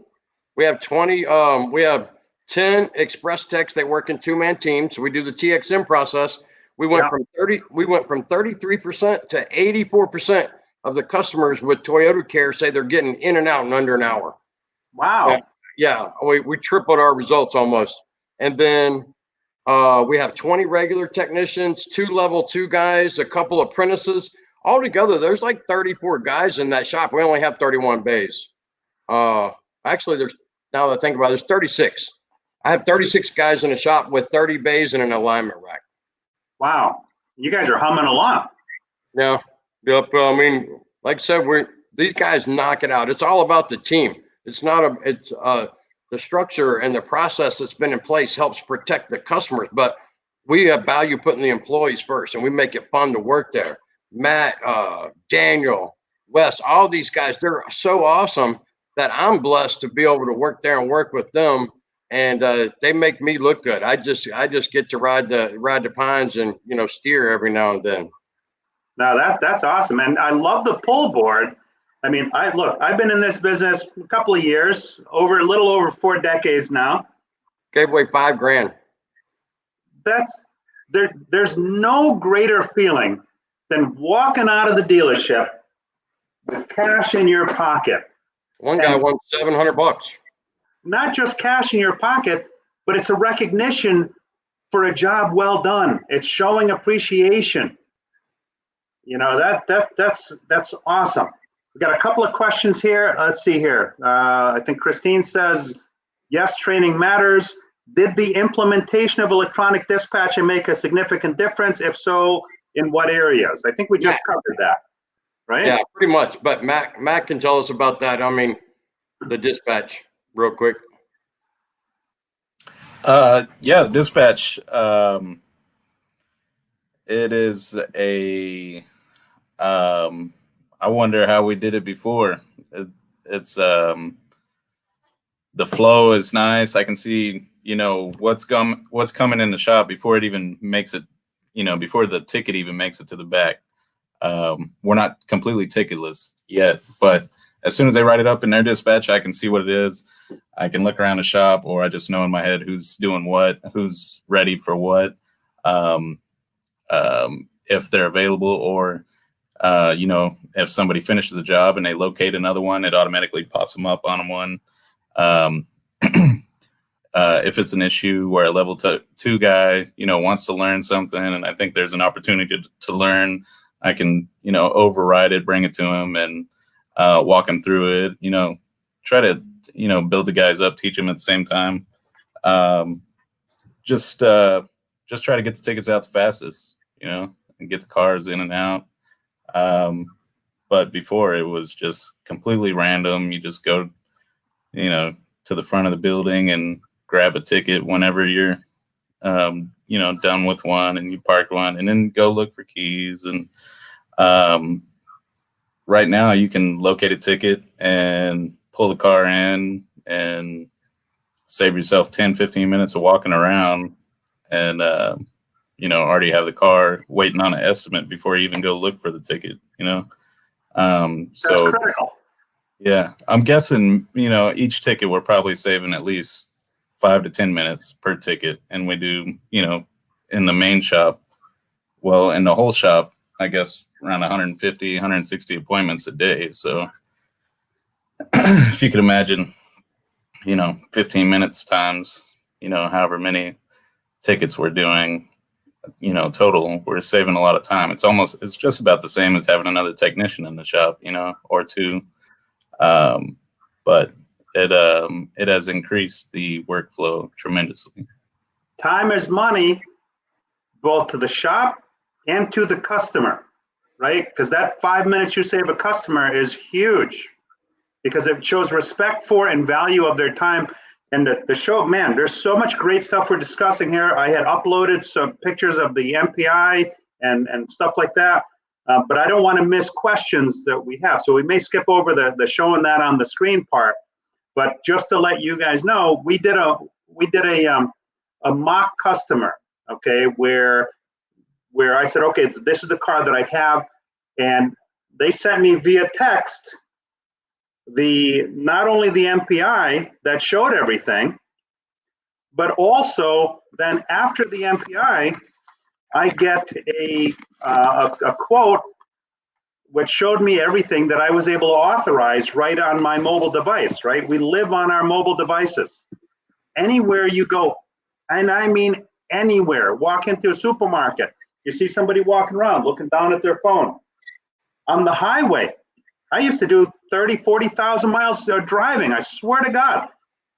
We have 20. We have 10 express techs that work in 2-man teams. So we do the TXM process. We went from 33% to 84% of the customers with Toyota Care say they're getting in and out in under an hour. Wow. Yeah, we tripled our results almost. And then we have 20 regular technicians, 2 level 2 guys, a couple apprentices. Altogether, there's like 34 guys in that shop. We only have 31 bays. Actually, now that I think about it, there's 36. I have 36 guys in a shop with 30 bays and an alignment rack. Wow. You guys are humming along. Yeah. Yep. I mean, like I said, these guys knock it out. It's all about the team. It's not the structure and the process that's been in place helps protect the customers, but we have value putting the employees first, and we make it fun to work there. Matt, Daniel, Wes, all these guys, they're so awesome that I'm blessed to be able to work there and work with them. And they make me look good. I just get to ride the pines and steer every now and then. Now that's awesome, and I love the pull board. I mean, I've been in this business a couple of years, a little over 4 decades now. Gave away $5,000. There's no greater feeling than walking out of the dealership with cash in your pocket. One guy won $700. Not just cash in your pocket, but it's a recognition for a job well done. It's showing appreciation. That's awesome. We got a couple of questions here. Let's see here. I think Christine says, yes, training matters. Did the implementation of electronic dispatching make a significant difference? If so, in what areas? I think we just covered that, right? Yeah, pretty much. But Matt can tell us about that. I mean, the dispatch real quick. Yeah, dispatch. It is a. I wonder how we did it before. It's the flow is nice. I can see, what's coming in the shop before it even makes it, before the ticket even makes it to the back. We're not completely ticketless yet, but as soon as they write it up in their dispatch, I can see what it is. I can look around the shop, or I just know in my head who's doing what, who's ready for what, if they're available, or if somebody finishes a job and they locate another one, it automatically pops them up on one. If it's an issue where a level 2 guy, wants to learn something, and I think there's an opportunity to learn, I can, override it, bring it to him, and walk him through it. Try to, build the guys up, teach them at the same time. Just try to get the tickets out the fastest, and get the cars in and out. But before, it was just completely random. You just go, to the front of the building and grab a ticket whenever you're, done with one, and you park one, and then go look for keys. And right now you can locate a ticket and pull the car in and save yourself 10, 15 minutes of walking around, and, already have the car waiting on an estimate before you even go look for the ticket, That's critical. Yeah, I'm guessing, each ticket we're probably saving at least 5 to 10 minutes per ticket. And we do, in the main shop, well, in the whole shop, I guess around 150, 160 appointments a day. So if you could imagine, 15 minutes times, however many tickets we're doing, total, we're saving a lot of time. It's just about the same as having another technician in the shop, or two. But it has increased the workflow tremendously. Time is money, both to the shop and to the customer, right? Because that 5 minutes you save a customer is huge, because it shows respect for and value of their time. And the show, man, there's so much great stuff we're discussing here. I had uploaded some pictures of the MPI and stuff like that, but I don't want to miss questions that we have. So we may skip over the showing that on the screen part. But just to let you guys know, we did a mock customer, okay, where I said, okay, this is the car that I have, and they sent me via text not only the MPI that showed everything, but also then after the MPI, I get a quote which showed me everything that I was able to authorize right on my mobile device, right? We live on our mobile devices. Anywhere you go, and I mean anywhere, walk into a supermarket, you see somebody walking around looking down at their phone. On the highway, I used to do 30, 40,000 miles driving. I swear to God,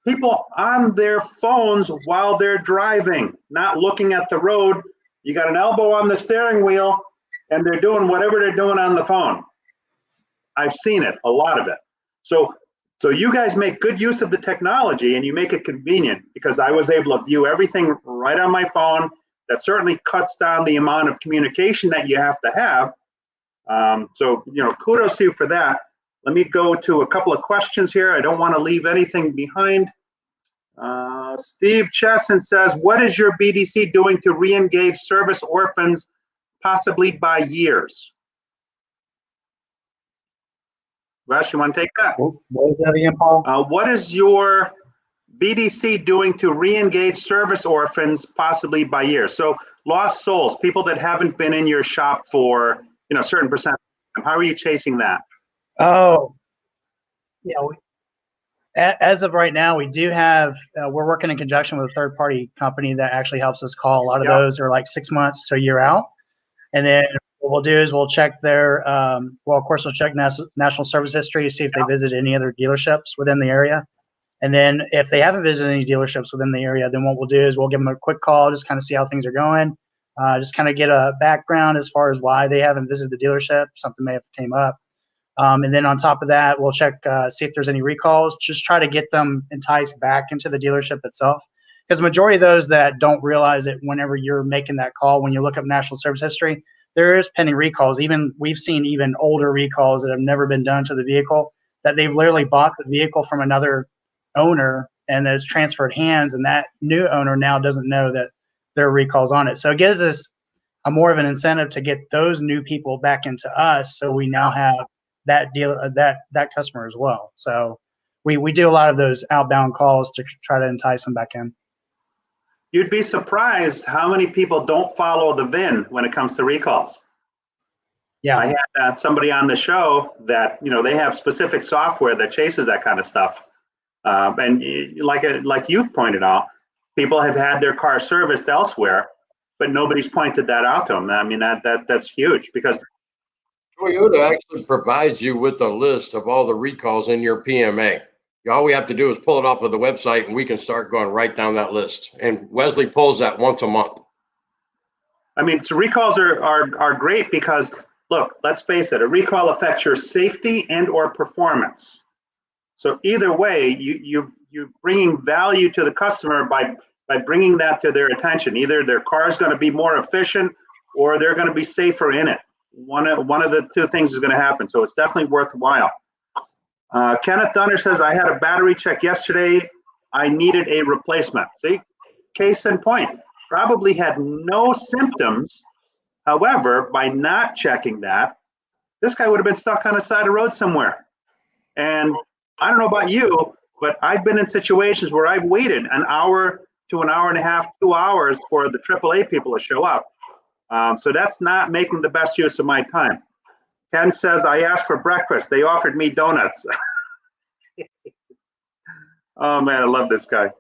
people on their phones while they're driving, not looking at the road. You got an elbow on the steering wheel, and they're doing whatever they're doing on the phone. I've seen it, a lot of it. So you guys make good use of the technology, and you make it convenient, because I was able to view everything right on my phone. That certainly cuts down the amount of communication that you have to have. So, kudos to you for that. Let me go to a couple of questions here. I don't want to leave anything behind. Steve Chesson says, what is your BDC doing to re-engage service orphans, possibly by years? Russ, you want to take that? What is that again, Paul? What is your BDC doing to re-engage service orphans, possibly by years? So lost souls, people that haven't been in your shop for a certain percent. How are you chasing that? Oh, yeah. As of right now, we do have, we're working in conjunction with a third-party company that actually helps us call. A lot of those are like 6 months to a year out. And then what we'll do is we'll check their, well, of course, we'll check national service history to see if they visit any other dealerships within the area. And then if they haven't visited any dealerships within the area, then what we'll do is we'll give them a quick call, just kind of see how things are going, just kind of get a background as far as why they haven't visited the dealership. Something may have came up. And then on top of that, we'll check, see if there's any recalls, just try to get them enticed back into the dealership itself. Because the majority of those that don't realize it, whenever you're making that call, when you look up national service history, there is pending recalls. Even we've seen even older recalls that have never been done to the vehicle, that they've literally bought the vehicle from another owner and it's transferred hands, and that new owner now doesn't know that there are recalls on it. So it gives us a more of an incentive to get those new people back into us, so we now have that deal, that customer as well. So we do a lot of those outbound calls to try to entice them back in. You'd be surprised how many people don't follow the VIN when it comes to recalls. Yeah. I had somebody on the show that, they have specific software that chases that kind of stuff. And like you pointed out, people have had their car serviced elsewhere, but nobody's pointed that out to them. I mean, that's huge, because Toyota actually provides you with a list of all the recalls in your PMA. All we have to do is pull it off of the website, and we can start going right down that list. And Wesley pulls that once a month. I mean, so recalls are great because, look, let's face it, a recall affects your safety and or performance. So either way, you're bringing value to the customer by bringing that to their attention. Either their car is going to be more efficient or they're going to be safer in it. One of the two things is going to happen. So it's definitely worthwhile. Kenneth Dunner says, I had a battery check yesterday. I needed a replacement. See, case in point, probably had no symptoms. However, by not checking that, this guy would have been stuck on the side of the road somewhere. And I don't know about you, but I've been in situations where I've waited an hour to an hour and a half, 2 hours for the AAA people to show up. So that's not making the best use of my time. Ken says, I asked for breakfast. They offered me donuts. Oh, man, I love this guy.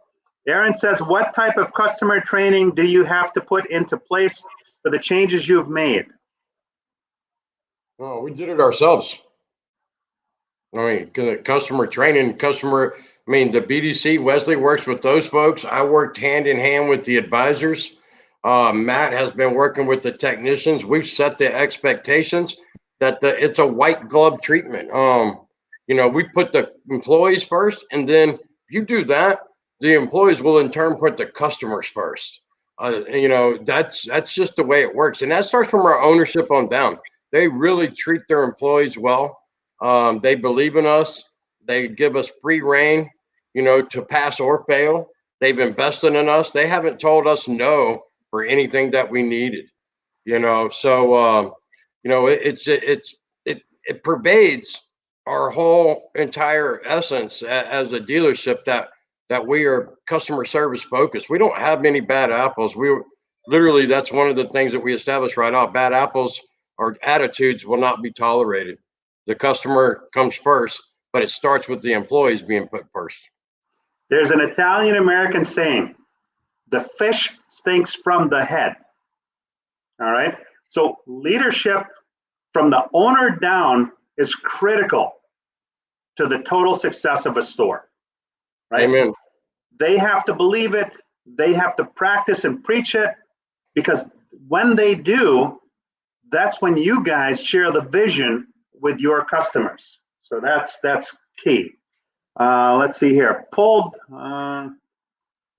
Aaron says, what type of customer training do you have to put into place for the changes you've made? Oh, we did it ourselves. I mean, customer training, the BDC, Wesley works with those folks. I worked hand in hand with the advisors. Matt has been working with the technicians. We've set the expectations that it's a white glove treatment. We put the employees first, and then if you do that, the employees will in turn put the customers first. That's just the way it works. And that starts from our ownership on down. They really treat their employees well. They believe in us. They give us free reign, to pass or fail. They've invested in us. They haven't told us no for anything that we needed, So, it pervades our whole entire essence as a dealership that we are customer service focused. We don't have many bad apples. That's one of the things that we established right off. Bad apples or attitudes will not be tolerated. The customer comes first, but it starts with the employees being put first. There's an Italian-American saying, the fish stinks from the head. All right. So leadership from the owner down is critical to the total success of a store. Right? Amen. They have to believe it. They have to practice and preach it, because when they do, that's when you guys share the vision with your customers. So that's key. Let's see here. Pulled.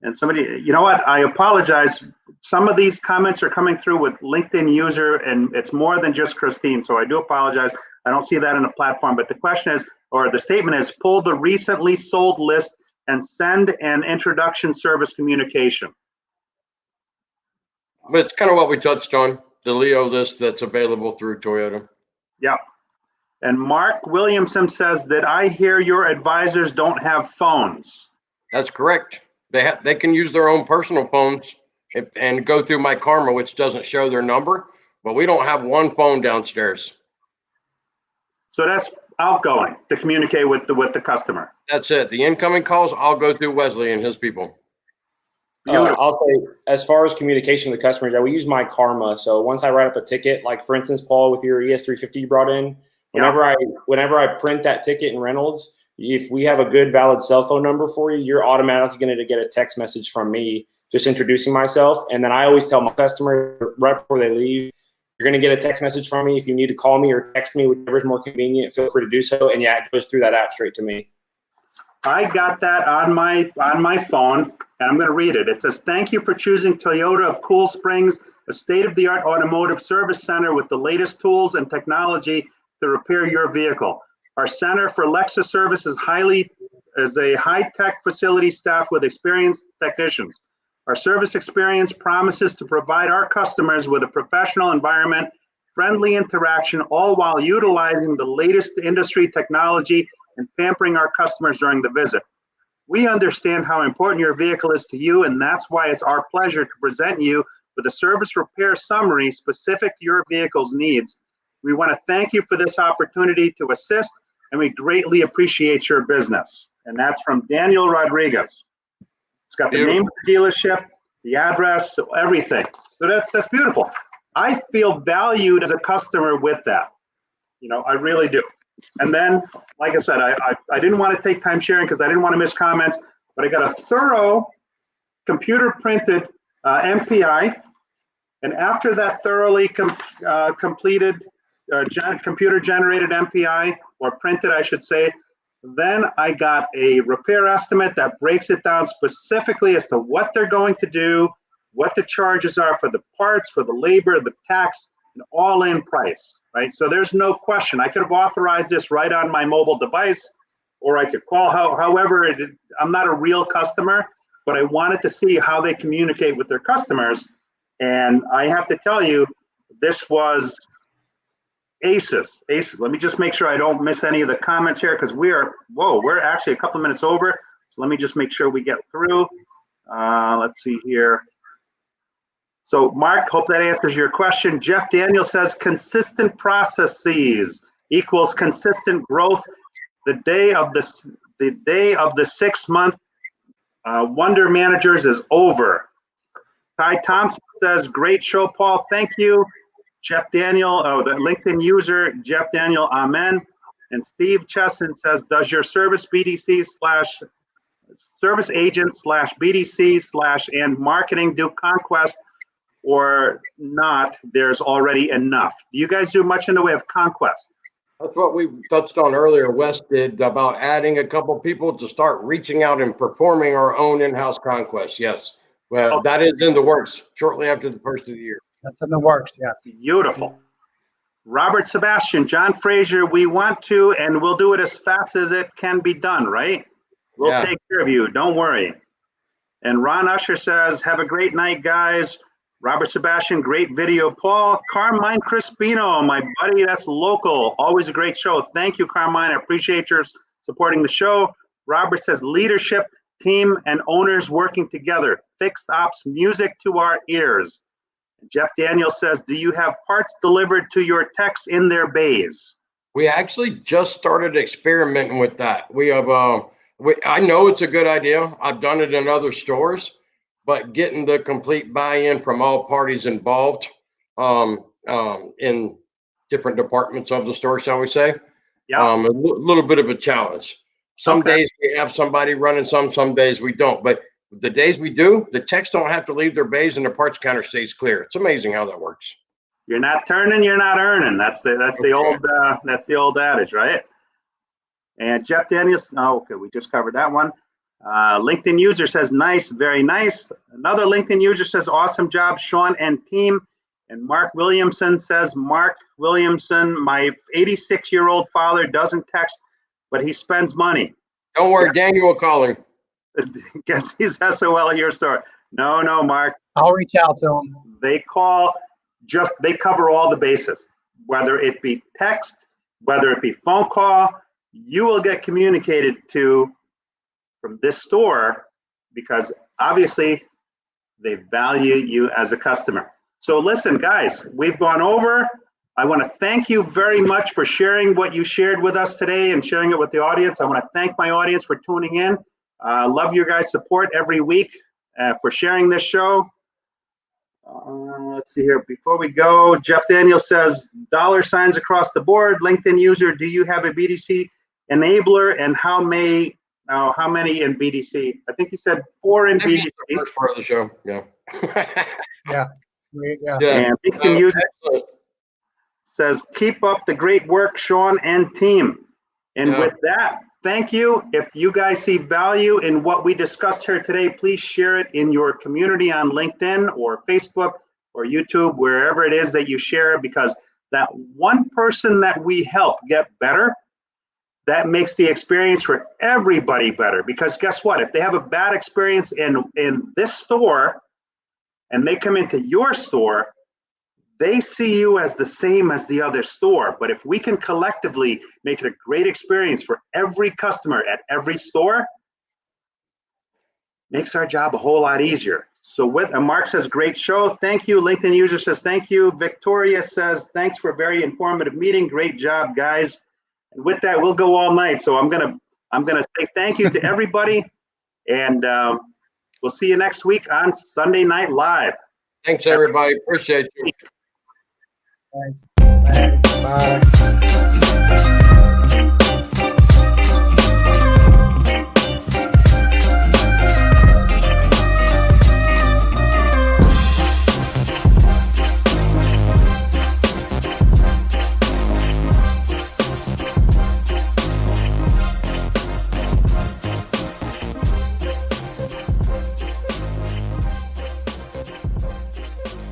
And somebody, you know what? I apologize. Some of these comments are coming through with LinkedIn user, and it's more than just Christine. So I do apologize. I don't see that in the platform. But the question is, or the statement is, pull the recently sold list and send an introduction service communication. But it's kind of what we touched on, the Leo list that's available through Toyota. Yeah. And Mark Williamson says, did I hear your advisors don't have phones? That's correct. They can use their own personal phones and go through My Karma, which doesn't show their number, but we don't have one phone downstairs. So that's outgoing to communicate with the customer. That's it. The incoming calls, I'll go through Wesley and his people. I'll say, as far as communication with the customers, we use my karma. So once I write up a ticket, like for instance, Paul, with your ES350 you brought in, whenever I print that ticket in Reynolds, if we have a good valid cell phone number for you, you're automatically going to get a text message from me just introducing myself. And then I always tell my customer right before they leave, you're going to get a text message from me. If you need to call me or text me, whichever's more convenient, feel free to do so. And yeah, it goes through that app straight to me. I got that on my phone, and I'm going to read it. It says, "Thank you for choosing Toyota of Cool Springs, a state-of-the-art automotive service center with the latest tools and technology to repair your vehicle. Our Center for Lexus Service is a high-tech facility staffed with experienced technicians. Our service experience promises to provide our customers with a professional environment, friendly interaction, all while utilizing the latest industry technology and pampering our customers during the visit. We understand how important your vehicle is to you, and that's why it's our pleasure to present you with a service repair summary specific to your vehicle's needs. We want to thank you for this opportunity to assist, and we greatly appreciate your business." And that's from Daniel Rodriguez. It's got the name of the dealership, the address, everything. So that's beautiful. I feel valued as a customer with that. I really do. And then, like I said, I didn't want to take time sharing because I didn't want to miss comments, but I got a thorough computer printed MPI. And after that thoroughly completed computer generated MPI, or printed, I should say, then I got a repair estimate that breaks it down specifically as to what they're going to do, what the charges are for the parts, for the labor, the tax, an all-in price, right? So there's no question. I could have authorized this right on my mobile device, or I could call, however, I'm not a real customer, but I wanted to see how they communicate with their customers. And I have to tell you, this was aces. Let me just make sure I don't miss any of the comments here, because we're actually a couple of minutes over. So let me just make sure we get through. Let's see here. So Mark, hope that answers your question. Jeff Daniel says consistent processes equals consistent growth. The day of the 6 month Wonder Managers is over. Ty Thompson says, great show, Paul. Thank you. Jeff Daniel, the LinkedIn user, Jeff Daniel, amen. And Steve Chesson says, does your service BDC / service agent / BDC / and marketing do conquest or not? There's already enough. Do you guys do much in the way of conquest? That's what we touched on earlier. Wes did about adding a couple people to start reaching out and performing our own in-house conquest. Yes. Well, that is in the works shortly after the first of the year. That's in the works, yes. Beautiful. Robert Sebastian, John Frazier, we want to, and we'll do it as fast as it can be done, right? We'll take care of you. Don't worry. And Ron Usher says, have a great night, guys. Robert Sebastian, great video. Paul, Carmine Crispino, my buddy, that's local. Always a great show. Thank you, Carmine. I appreciate your supporting the show. Robert says, leadership, team, and owners working together. Fixed ops, music to our ears. Jeff Daniel says, do you have parts delivered to your techs in their bays? We actually just started experimenting with that. We have, I know it's a good idea. I've done it in other stores, but getting the complete buy-in from all parties involved in different departments of the store, shall we say, a little bit of a challenge. Some days we have somebody running some days we don't. But the days we do, the techs don't have to leave their bays and the parts counter stays clear. It's amazing how that works. You're not turning, you're not earning. That's the old adage, right? And Jeff Daniels, we just covered that one. LinkedIn user says, nice, very nice. Another LinkedIn user says, awesome job, Sean and team. And Mark Williamson says, Mark Williamson, my 86-year-old father doesn't text, but he spends money. Don't worry, Daniel will call him. Guess he's SOL at your store. No, Mark. I'll reach out to him. They cover all the bases, whether it be text, whether it be phone call, you will get communicated to from this store because obviously they value you as a customer. So listen, guys, we've gone over. I want to thank you very much for sharing what you shared with us today and sharing it with the audience. I want to thank my audience for tuning in. Love your guys' support every week. for sharing this show. Let's see here. Before we go, Jeff Daniel says, $signs across the board. LinkedIn user, do you have a BDC enabler, and how many in BDC? I think you said 4 in Maybe BDC. it's the first part of the show. Yeah. Yeah. And LinkedIn user excellent. says, keep up the great work, Sean and team. And Yeah. with that, thank you. If you guys see value in what we discussed here today, please share it in your community on LinkedIn or Facebook or YouTube, wherever it is that you share it, because that one person that we help get better, that makes the experience for everybody better. Because guess what? If they have a bad experience in this store and they come into your store, they see you as the same as the other store. But if we can collectively make it a great experience for every customer at every store, makes our job a whole lot easier. So Mark says, great show. Thank you. LinkedIn user says, thank you. Victoria says, thanks for a very informative meeting. Great job, guys. And with that, we'll go all night. So I'm gonna say thank you to everybody, and we'll see you next week on Sunday Night Live. Thanks, everybody. Appreciate you. Thanks. Bye.